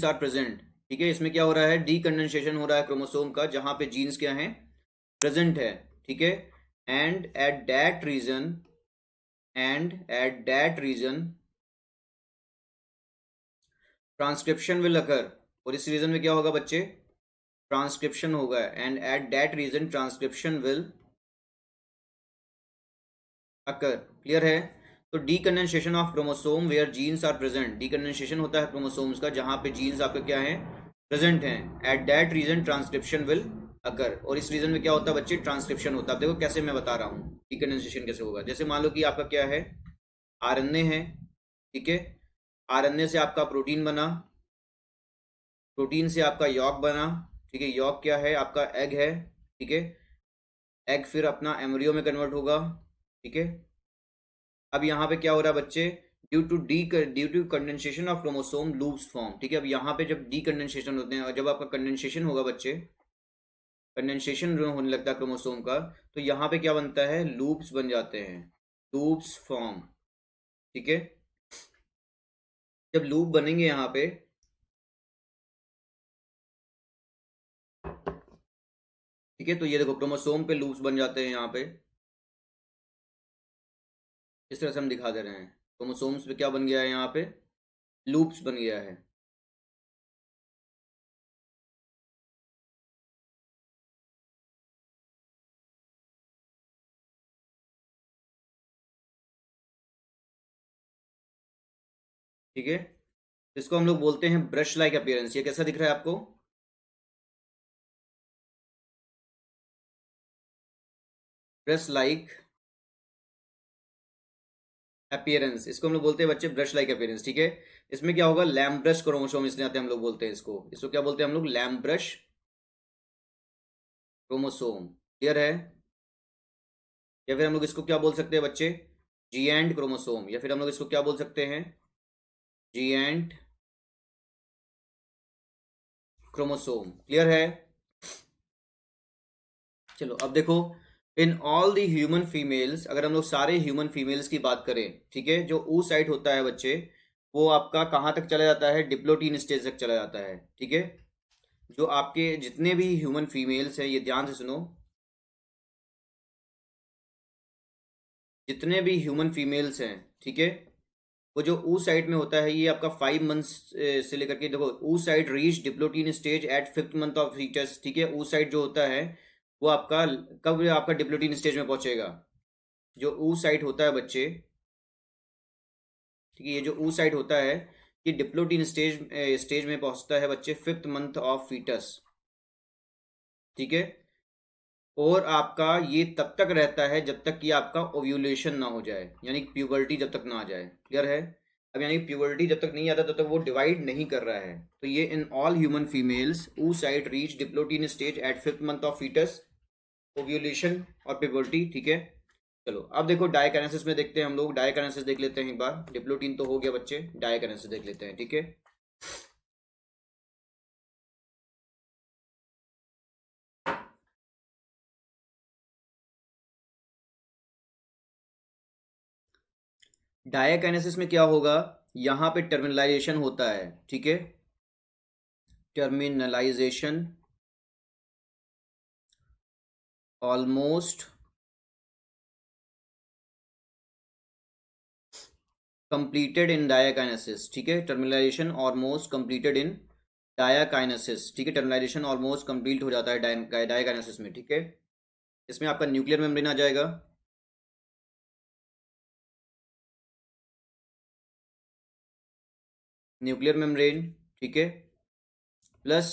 are present. ठीक है, इसमें क्या हो रहा है? डी कंडेंसेशन हो रहा है क्रोमोसोम का, जहां पे जीन्स क्या है? प्रेजेंट है। ठीक है, and at that region transcription will occur. और इस रीजन में क्या होगा बच्चे? ट्रांसक्रिप्शन होगा। And at that region transcription will occur. Clear है? तो decondensation of chromosome where genes are present, decondensation होता है क्रोमोसोम्स का जहां पे जीन्स आपके क्या है? प्रेजेंट हैं। At that region transcription will occur. और इस रीजन में क्या होता है बच्चे? ट्रांसक्रिप्शन होता है। देखो कैसे मैं बता रहा हूँ डीकंडेंसेशन कैसे होगा। जैसे मान लो कि आपका क्या है? आरएनए है। ठीक है, आरएनए से आपका प्रोटीन बना, प्रोटीन से आपका यॉर्क बना। ठीक है, यॉर्क क्या है? आपका एग है। ठीक है, एग फिर अपना एम्ब्रियो में कन्वर्ट होगा। ठीक है, अब यहाँ पे क्या हो रहा है बच्चे? Due to condensation of chromosome loops form. ठीक है, अब यहाँ पे जब डी कंडेंसेशन होते हैं और जब आपका कंडेंसेशन होगा बच्चे, कंडेंसेशन होने लगता है क्रोमोसोम का, तो यहाँ पे क्या बनता है? लूप्स बन जाते हैं, लूप्स फॉर्म। ठीक है, जब लूप बनेंगे यहाँ पे, ठीक है, तो ये देखो क्रोमोसोम पे लूप्स बन जाते हैं यहाँ पे। इस तरह से हम दिखा दे रहे हैं, क्रोमोसोम्स पे क्या बन गया है? यहाँ पे लूप्स बन गया है। ठीक है, इसको हम लोग बोलते हैं ब्रश लाइक अपीयरेंस। ये कैसा दिख रहा है आपको? ब्रश लाइक अपीयरेंस, इसको हम लोग बोलते हैं बच्चे ब्रश लाइक अपीयरेंस। ठीक है, इसमें क्या होगा? लैम्ब ब्रश क्रोमोसोम इसलिए आते हैं, हम लोग बोलते हैं इसको क्या बोलते हैं हम लोग? Lamb brush chromosome. क्लियर है? या फिर हम लोग इसको क्या बोल सकते हैं बच्चे? जी एंड क्रोमोसोम। या फिर हम लोग इसको क्या बोल सकते हैं? जी एंड क्रोमोसोम। क्लियर है? चलो अब देखो, in all the human females, अगर हम लोग सारे ह्यूमन फीमेल्स की बात करें, ठीक है, जो ओ साइट होता है बच्चे, वो आपका कहाँ तक चला जाता है? डिप्लोटीन स्टेज तक चला जाता है। ठीक है, जो आपके जितने भी ह्यूमन फीमेल्स हैं, ये ध्यान से सुनो, जितने भी ह्यूमन फीमेल्स हैं, ठीक है, वो जो ऊ साइड में होता है, ये आपका 5 मंथ्स से लेकर के, देखो, oocyte reach diplotene stage at 5th month of foetus. ठीक है, ऊ साइड जो होता है वो आपका कब आपका डिप्लोटीन स्टेज में पहुंचेगा? जो ऊ साइड होता है बच्चे, ठीक है, ये जो ऊ साइड होता है, ये डिप्लोटीन स्टेज में पहुंचता है बच्चे 5th मंथ ऑफ फीटस। ठीक है, और आपका ये तब तक रहता है जब तक कि आपका ओव्यूलेशन ना हो जाए, यानी प्यूबर्टी जब तक ना आ जाए। क्लियर है? अब यानी प्यूबर्टी जब तक नहीं आता तब तक वो डिवाइड नहीं कर रहा है। तो ये in all human females oocyte reach diplotene stage at 5th month of foetus, ovulation और प्यूबर्टी। ठीक है, चलो अब देखो डायकाइनेसिस में देखते हैं हम लोग। डायकाइनेसिस देख लेते हैं एक बार। डिप्लोटीन तो हो गया बच्चे, डायकाइनेसिस देख लेते हैं। ठीक है, डायाकाइनेसिस में क्या होगा, यहाँ पे टर्मिनलाइजेशन होता है, ठीक है, टर्मिनलाइजेशन ऑलमोस्ट कंप्लीटेड इन डायाकाइनेसिस, ठीक है, टर्मिनलाइजेशन ऑलमोस्ट कंप्लीटेड इन डायाकाइनेसिस, ठीक है, टर्मिनलाइजेशन ऑलमोस्ट कंप्लीट हो जाता है डायाकाइनेसिस में, ठीक है। इसमें आपका न्यूक्लियर मेम्ब्रेन आ जाएगा, न्यूक्लियर मेम्ब्रेन, ठीक है, plus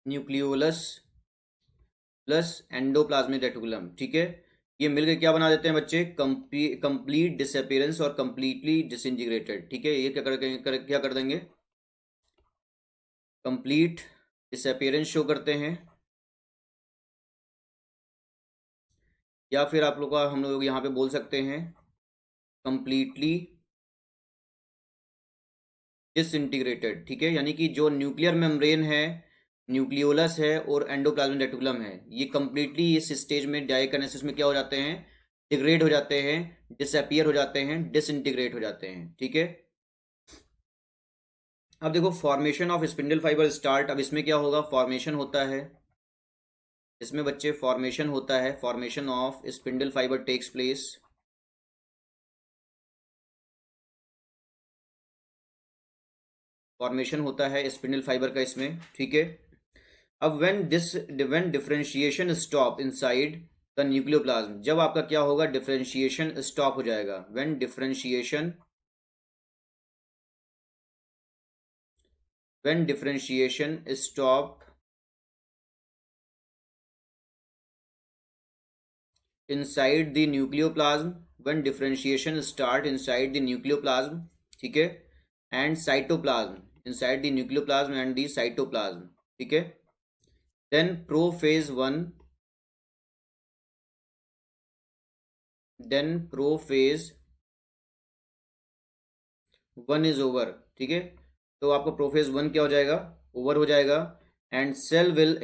nucleolus plus endoplasmic reticulum, ठीक है। ये मिलकर क्या बना देते हैं बच्चे, कंप्लीट डिसअपीयरेंस और कंप्लीटली डिसइंटीग्रेटेड, ठीक है। ये क्या कर देंगे, कंप्लीट डिसअपीयरेंस शो करते हैं, या फिर आप लोग का हम लोग यहाँ पे बोल सकते हैं कंप्लीटली डिसइंटीग्रेटेड, ठीक है। यानी कि जो न्यूक्लियर मेम्ब्रेन है, न्यूक्लियोलस है और एंडोप्लाज्मिक रेटिकुलम है, ये कंप्लीटली इस स्टेज में डायकाइनेसिस में क्या हो जाते हैं, डिग्रेड हो जाते हैं, डिसअपियर हो जाते हैं, डिसइंटीग्रेट हो जाते हैं, ठीक है। अब देखो formation of spindle fibre start, अब इसमें क्या होगा, फॉर्मेशन होता है, इसमें बच्चे फॉर्मेशन होता है, formation of spindle fibre takes place, formation होता है स्पिंडल फाइबर का इसमें, ठीक है। अब when differentiation stop inside the nucleoplasm, जब आपका क्या होगा, डिफरेंशिएशन स्टॉप हो जाएगा, when differentiation stop inside the nucleoplasm, when differentiation start inside the nucleoplasm, ठीक है, and cytoplasm, inside the nucleoplasm and the cytoplasm, ठीक है, then prophase 1, then prophase 1 is over, ठीक है। तो आपका प्रोफेज 1 क्या हो जाएगा, ओवर हो जाएगा, and cell will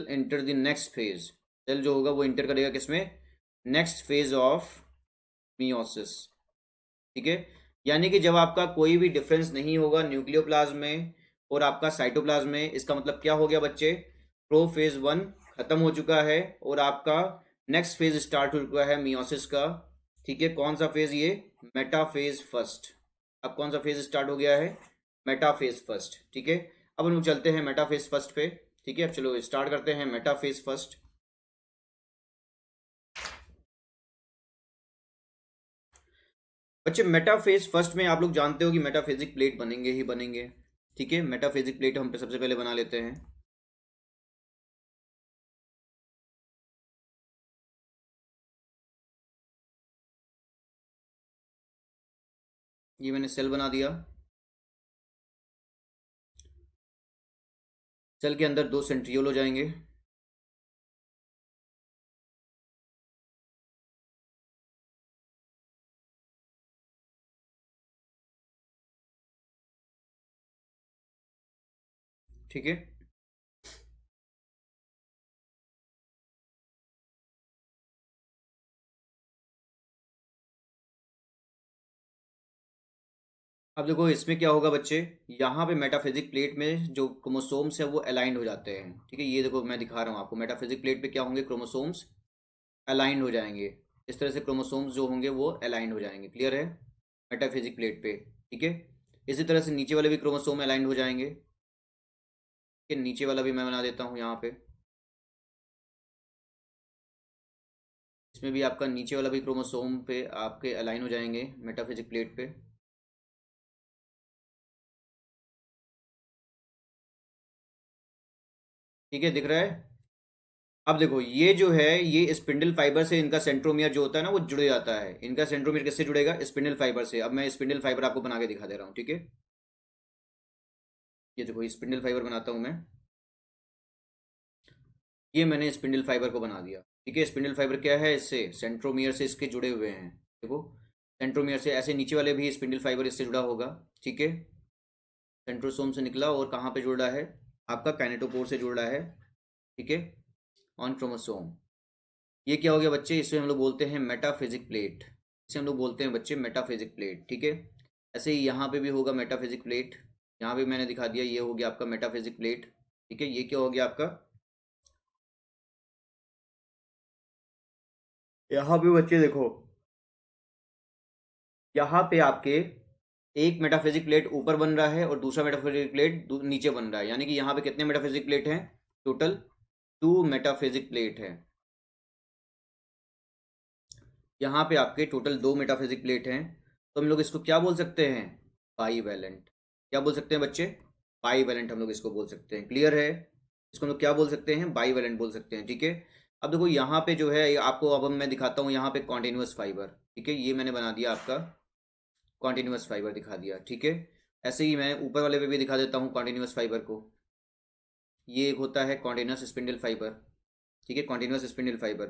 enter the next phase, cell जो होगा वो इंटर करेगा किसमें, नेक्स्ट फेज ऑफ मियोसिस, ठीक है। यानी कि जब आपका कोई भी डिफरेंस नहीं होगा न्यूक्लियोप्लाज्म में और आपका साइटोप्लाज्म में, इसका मतलब क्या हो गया बच्चे, प्रोफेज 1 खत्म हो चुका है और आपका नेक्स्ट फेज स्टार्ट हो चुका है मियोसिस का, ठीक है। कौन सा फेज, ये मेटाफेज फर्स्ट। अब कौन सा फेज स्टार्ट हो गया है, मेटाफेज फर्स्ट, ठीक है। अब हम लोग चलते हैं मेटाफेज फर्स्ट पे, ठीक है। अब चलो स्टार्ट करते हैं मेटाफेज फर्स्ट। बच्चे मेटाफेज फर्स्ट में आप लोग जानते हो कि मेटाफेजिक प्लेट बनेंगे ही बनेंगे, ठीक है। मेटाफेजिक प्लेट हम सबसे पहले बना लेते हैं, ये मैंने सेल बना दिया, सेल के अंदर 2 सेंट्रियोल हो जाएंगे, ठीक है। अब देखो इसमें क्या होगा बच्चे, यहाँ पे मेटाफिजिक प्लेट में जो क्रोमोसोम्स है वो अलाइंड हो जाते हैं, ठीक है। ये देखो मैं दिखा रहा हूँ आपको, मेटाफिजिक प्लेट पे क्या होंगे, क्रोमोसोम्स अलाइंड हो जाएंगे, इस तरह से क्रोमोसोम्स जो होंगे वो अलाइंड हो जाएंगे, क्लियर है, मेटाफिजिक प्लेट पे, ठीक है। इसी तरह से नीचे वाले भी क्रोमोसोम अलाइंड हो जाएंगे, कि नीचे वाला भी मैं बना देता हूँ यहाँ पे, इसमें भी आपका नीचे वाला भी क्रोमोसोम पे आपके अलाइन हो जाएंगे मेटाफिजिक प्लेट पे, ठीक है, दिख रहा है। अब देखो ये जो है, ये स्पिंडल फाइबर से इनका सेंट्रोमियर जो होता है ना वो जुड़ जाता है, इनका सेंट्रोमियर किससे जुड़ेगा, स्पिंडल फाइबर से। अब मैं स्पिंडल फाइबर आपको बना के दिखा दे रहा हूँ, ठीक है। ये देखो स्पिंडल फाइबर बनाता हूँ मैं, ये मैंने स्पिंडल फाइबर को बना दिया, ठीक है। स्पिंडल फाइबर क्या है, इससे सेंट्रोमियर से इसके जुड़े हुए हैं, देखो सेंट्रोमियर से, ऐसे नीचे वाले भी स्पिंडल फाइबर इससे जुड़ा होगा, ठीक है। सेंट्रोसोम से निकला और कहाँ पे जुड़ रहा है, आपका काइनेटोकोर से जुड़ रहा है, ठीक है, ऑन क्रोमोसोम, ये क्या हो गया बच्चे, इसे हम लोग बोलते हैं मेटाफिजिक प्लेट, इसे हम लोग बोलते हैं बच्चे मेटाफिजिक प्लेट, ठीक है। ऐसे ही यहाँ पे भी होगा मेटाफिजिक प्लेट, यहाँ पे मैंने दिखा दिया, ये हो गया आपका मेटाफिजिक प्लेट, ठीक है। ये क्या हो गया आपका, यहाँ पे बच्चे देखो, यहाँ पे आपके एक मेटाफिजिक प्लेट ऊपर बन रहा है और दूसरा मेटाफिजिक प्लेट नीचे बन रहा है, यानी कि यहाँ पे कितने मेटाफिजिक प्लेट हैं, टोटल 2 मेटाफिजिक प्लेट है। यहाँ पे आपके टोटल 2 मेटाफिजिक प्लेट हैं, तो हम लोग इसको क्या बोल सकते हैं, बाईवैलेंट। क्या बोल सकते हैं बच्चे, बाईवैलेंट हम लोग इसको बोल सकते हैं, क्लियर है। इसको हम लोग क्या बोल सकते हैं, बाईवैलेंट बोल सकते हैं, ठीक है। अब देखो यहाँ पे जो है आपको, अब मैं दिखाता हूँ यहाँ पे कॉन्टिन्यूअस फाइबर, ठीक है। ये मैंने बना दिया आपका कॉन्टिन्यूअस फाइबर दिखा दिया, ठीक है। ऐसे ही मैं ऊपर वाले पे भी दिखा देता हूँ कॉन्टिन्यूअस फाइबर को। ये एक होता है कॉन्टिन्यूअस स्पिंडल फाइबर, ठीक है, कॉन्टिन्यूअस स्पिंडल फाइबर।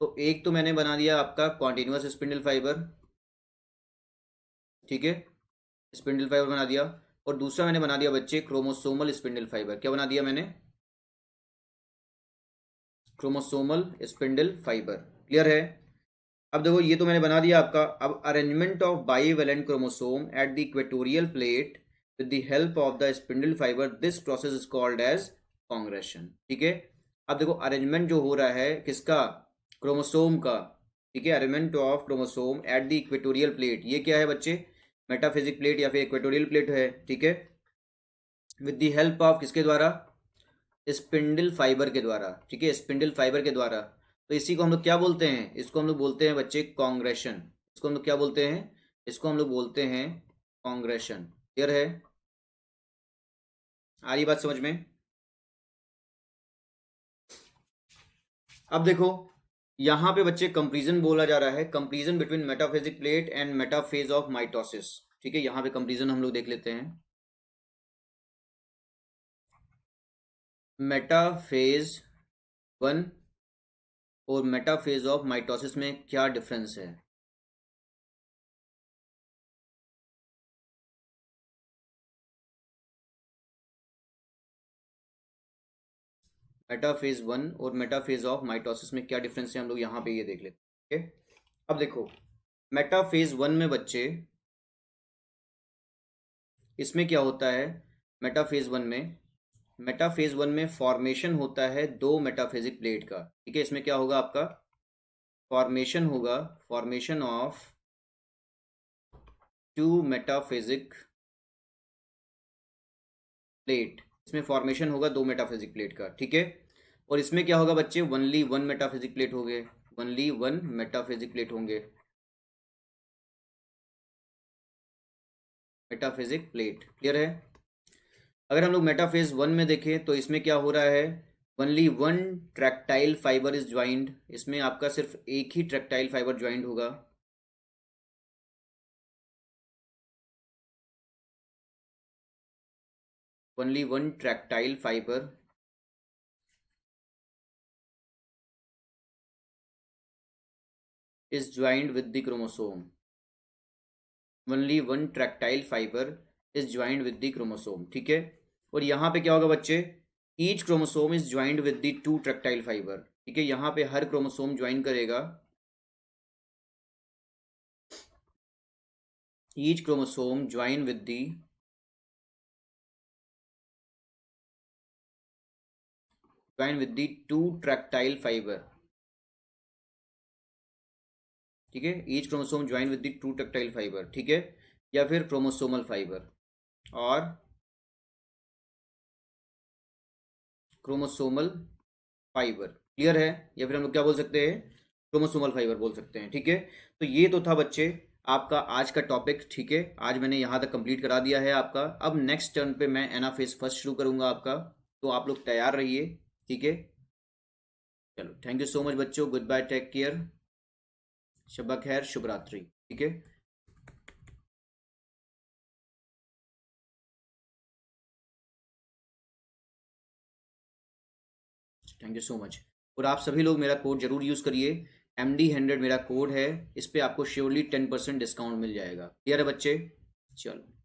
तो एक तो मैंने बना दिया आपका कॉन्टिन्यूअस स्पिंडल फाइबर, ठीक है, स्पिंडल फाइबर बना दिया। और दूसरा मैंने बना दिया बच्चे क्रोमोसोमल स्पिंडल फाइबर। क्या बना दिया मैंने, क्रोमोसोमल स्पिंडल फाइबर, क्लियर है। अब देखो ये तो मैंने बना दिया आपका। अब arrangement of bivalent chromosome at the equatorial plate with the help of the spindle fibre, this process is called as congression, ठीक है। अब देखो अरेंजमेंट जो हो रहा है किसका, क्रोमोसोम का, ठीक है, arrangement of chromosome at the equatorial plate, ये क्या है बच्चे, मेटाफिजिक प्लेट या फिर इक्वेटोरियल प्लेट है, ठीक है। विद द हेल्प ऑफ किसके द्वारा, स्पिंडल फाइबर के द्वारा, ठीक है, स्पिंडल फाइबर के द्वारा। तो इसी को हम लोग क्या बोलते हैं, इसको हम लोग बोलते हैं बच्चे कांग्रेशन। इसको हम लोग क्या बोलते हैं, इसको हम लोग बोलते हैं कांग्रेशन, क्लियर है। आ रही बात समझ में। अब देखो यहाँ पे बच्चे कंपैरिजन बोला जा रहा है, comparison between metaphysic plate and metaphase of mitosis, ठीक है। यहाँ पे कंपैरिजन हम लोग देख लेते हैं। मेटाफेज 1 और मेटाफेज ऑफ माइटोसिस में क्या डिफरेंस है। मेटाफेज 1 और मेटाफेज ऑफ माइटोसिस में क्या डिफरेंस है, हम लोग यहाँ पे ये देख लेते हैं, ठीक है। अब देखो मेटाफेज 1 में बच्चे, इसमें क्या होता है, मेटाफेज 1 में, मेटाफेज 1 में फॉर्मेशन होता है 2 मेटाफिजिक प्लेट का, ठीक है। इसमें क्या होगा आपका, फॉर्मेशन होगा, फॉर्मेशन ऑफ 2 मेटाफिजिक प्लेट, इसमें फॉर्मेशन होगा 2 मेटाफिजिक प्लेट का, ठीक है। और इसमें क्या होगा बच्चे, ओनली 1 मेटाफिजिक प्लेट होंगे, ओनली 1 मेटाफिजिक प्लेट होंगे, मेटाफिजिक प्लेट, क्लियर है। अगर हम लोग मेटाफेज 1 में देखें तो इसमें क्या हो रहा है, only 1 tractile fibre is joint, इसमें आपका सिर्फ एक ही ट्रैक्टाइल फाइबर ज्वाइंट होगा, only 1 tractile fibre is joined with the chromosome, only one tractile fiber is joined with the chromosome, ठीक है। और यहाँ पे क्या होगा बच्चे, each chromosome is joined with the 2 tractile fiber, ठीक है। यहाँ पे हर क्रोमोसोम ज्वाइन करेगा, each chromosome join with the 2 tractile fiber, ठीक है। Each chromosome join with the 2 tractile fibre, ठीक है, या फिर क्रोमोसोमल फाइबर और क्रोमोसोमल फाइबर, क्लियर है। या फिर हम लोग क्या बोल सकते हैं, क्रोमोसोमल फाइबर बोल सकते हैं, ठीक है। तो ये तो था बच्चे आपका आज का टॉपिक, ठीक है। आज मैंने यहाँ तक कंप्लीट करा दिया है आपका। अब नेक्स्ट टर्न पे मैं एनाफेज फर्स्ट शुरू करूँगा आपका, तो आप लोग तैयार रहिए, ठीक है। चलो थैंक यू सो मच बच्चों, गुड बाय, टेक केयर, शब्बा खैर, शुभ रात्रि, ठीक है। Thank you so much. और आप सभी लोग मेरा कोड जरूर यूज़ करिए, MD100 मेरा कोड है, इस पर आपको श्योरली 10% डिस्काउंट मिल जाएगा, क्लियर है बच्चे। चलो।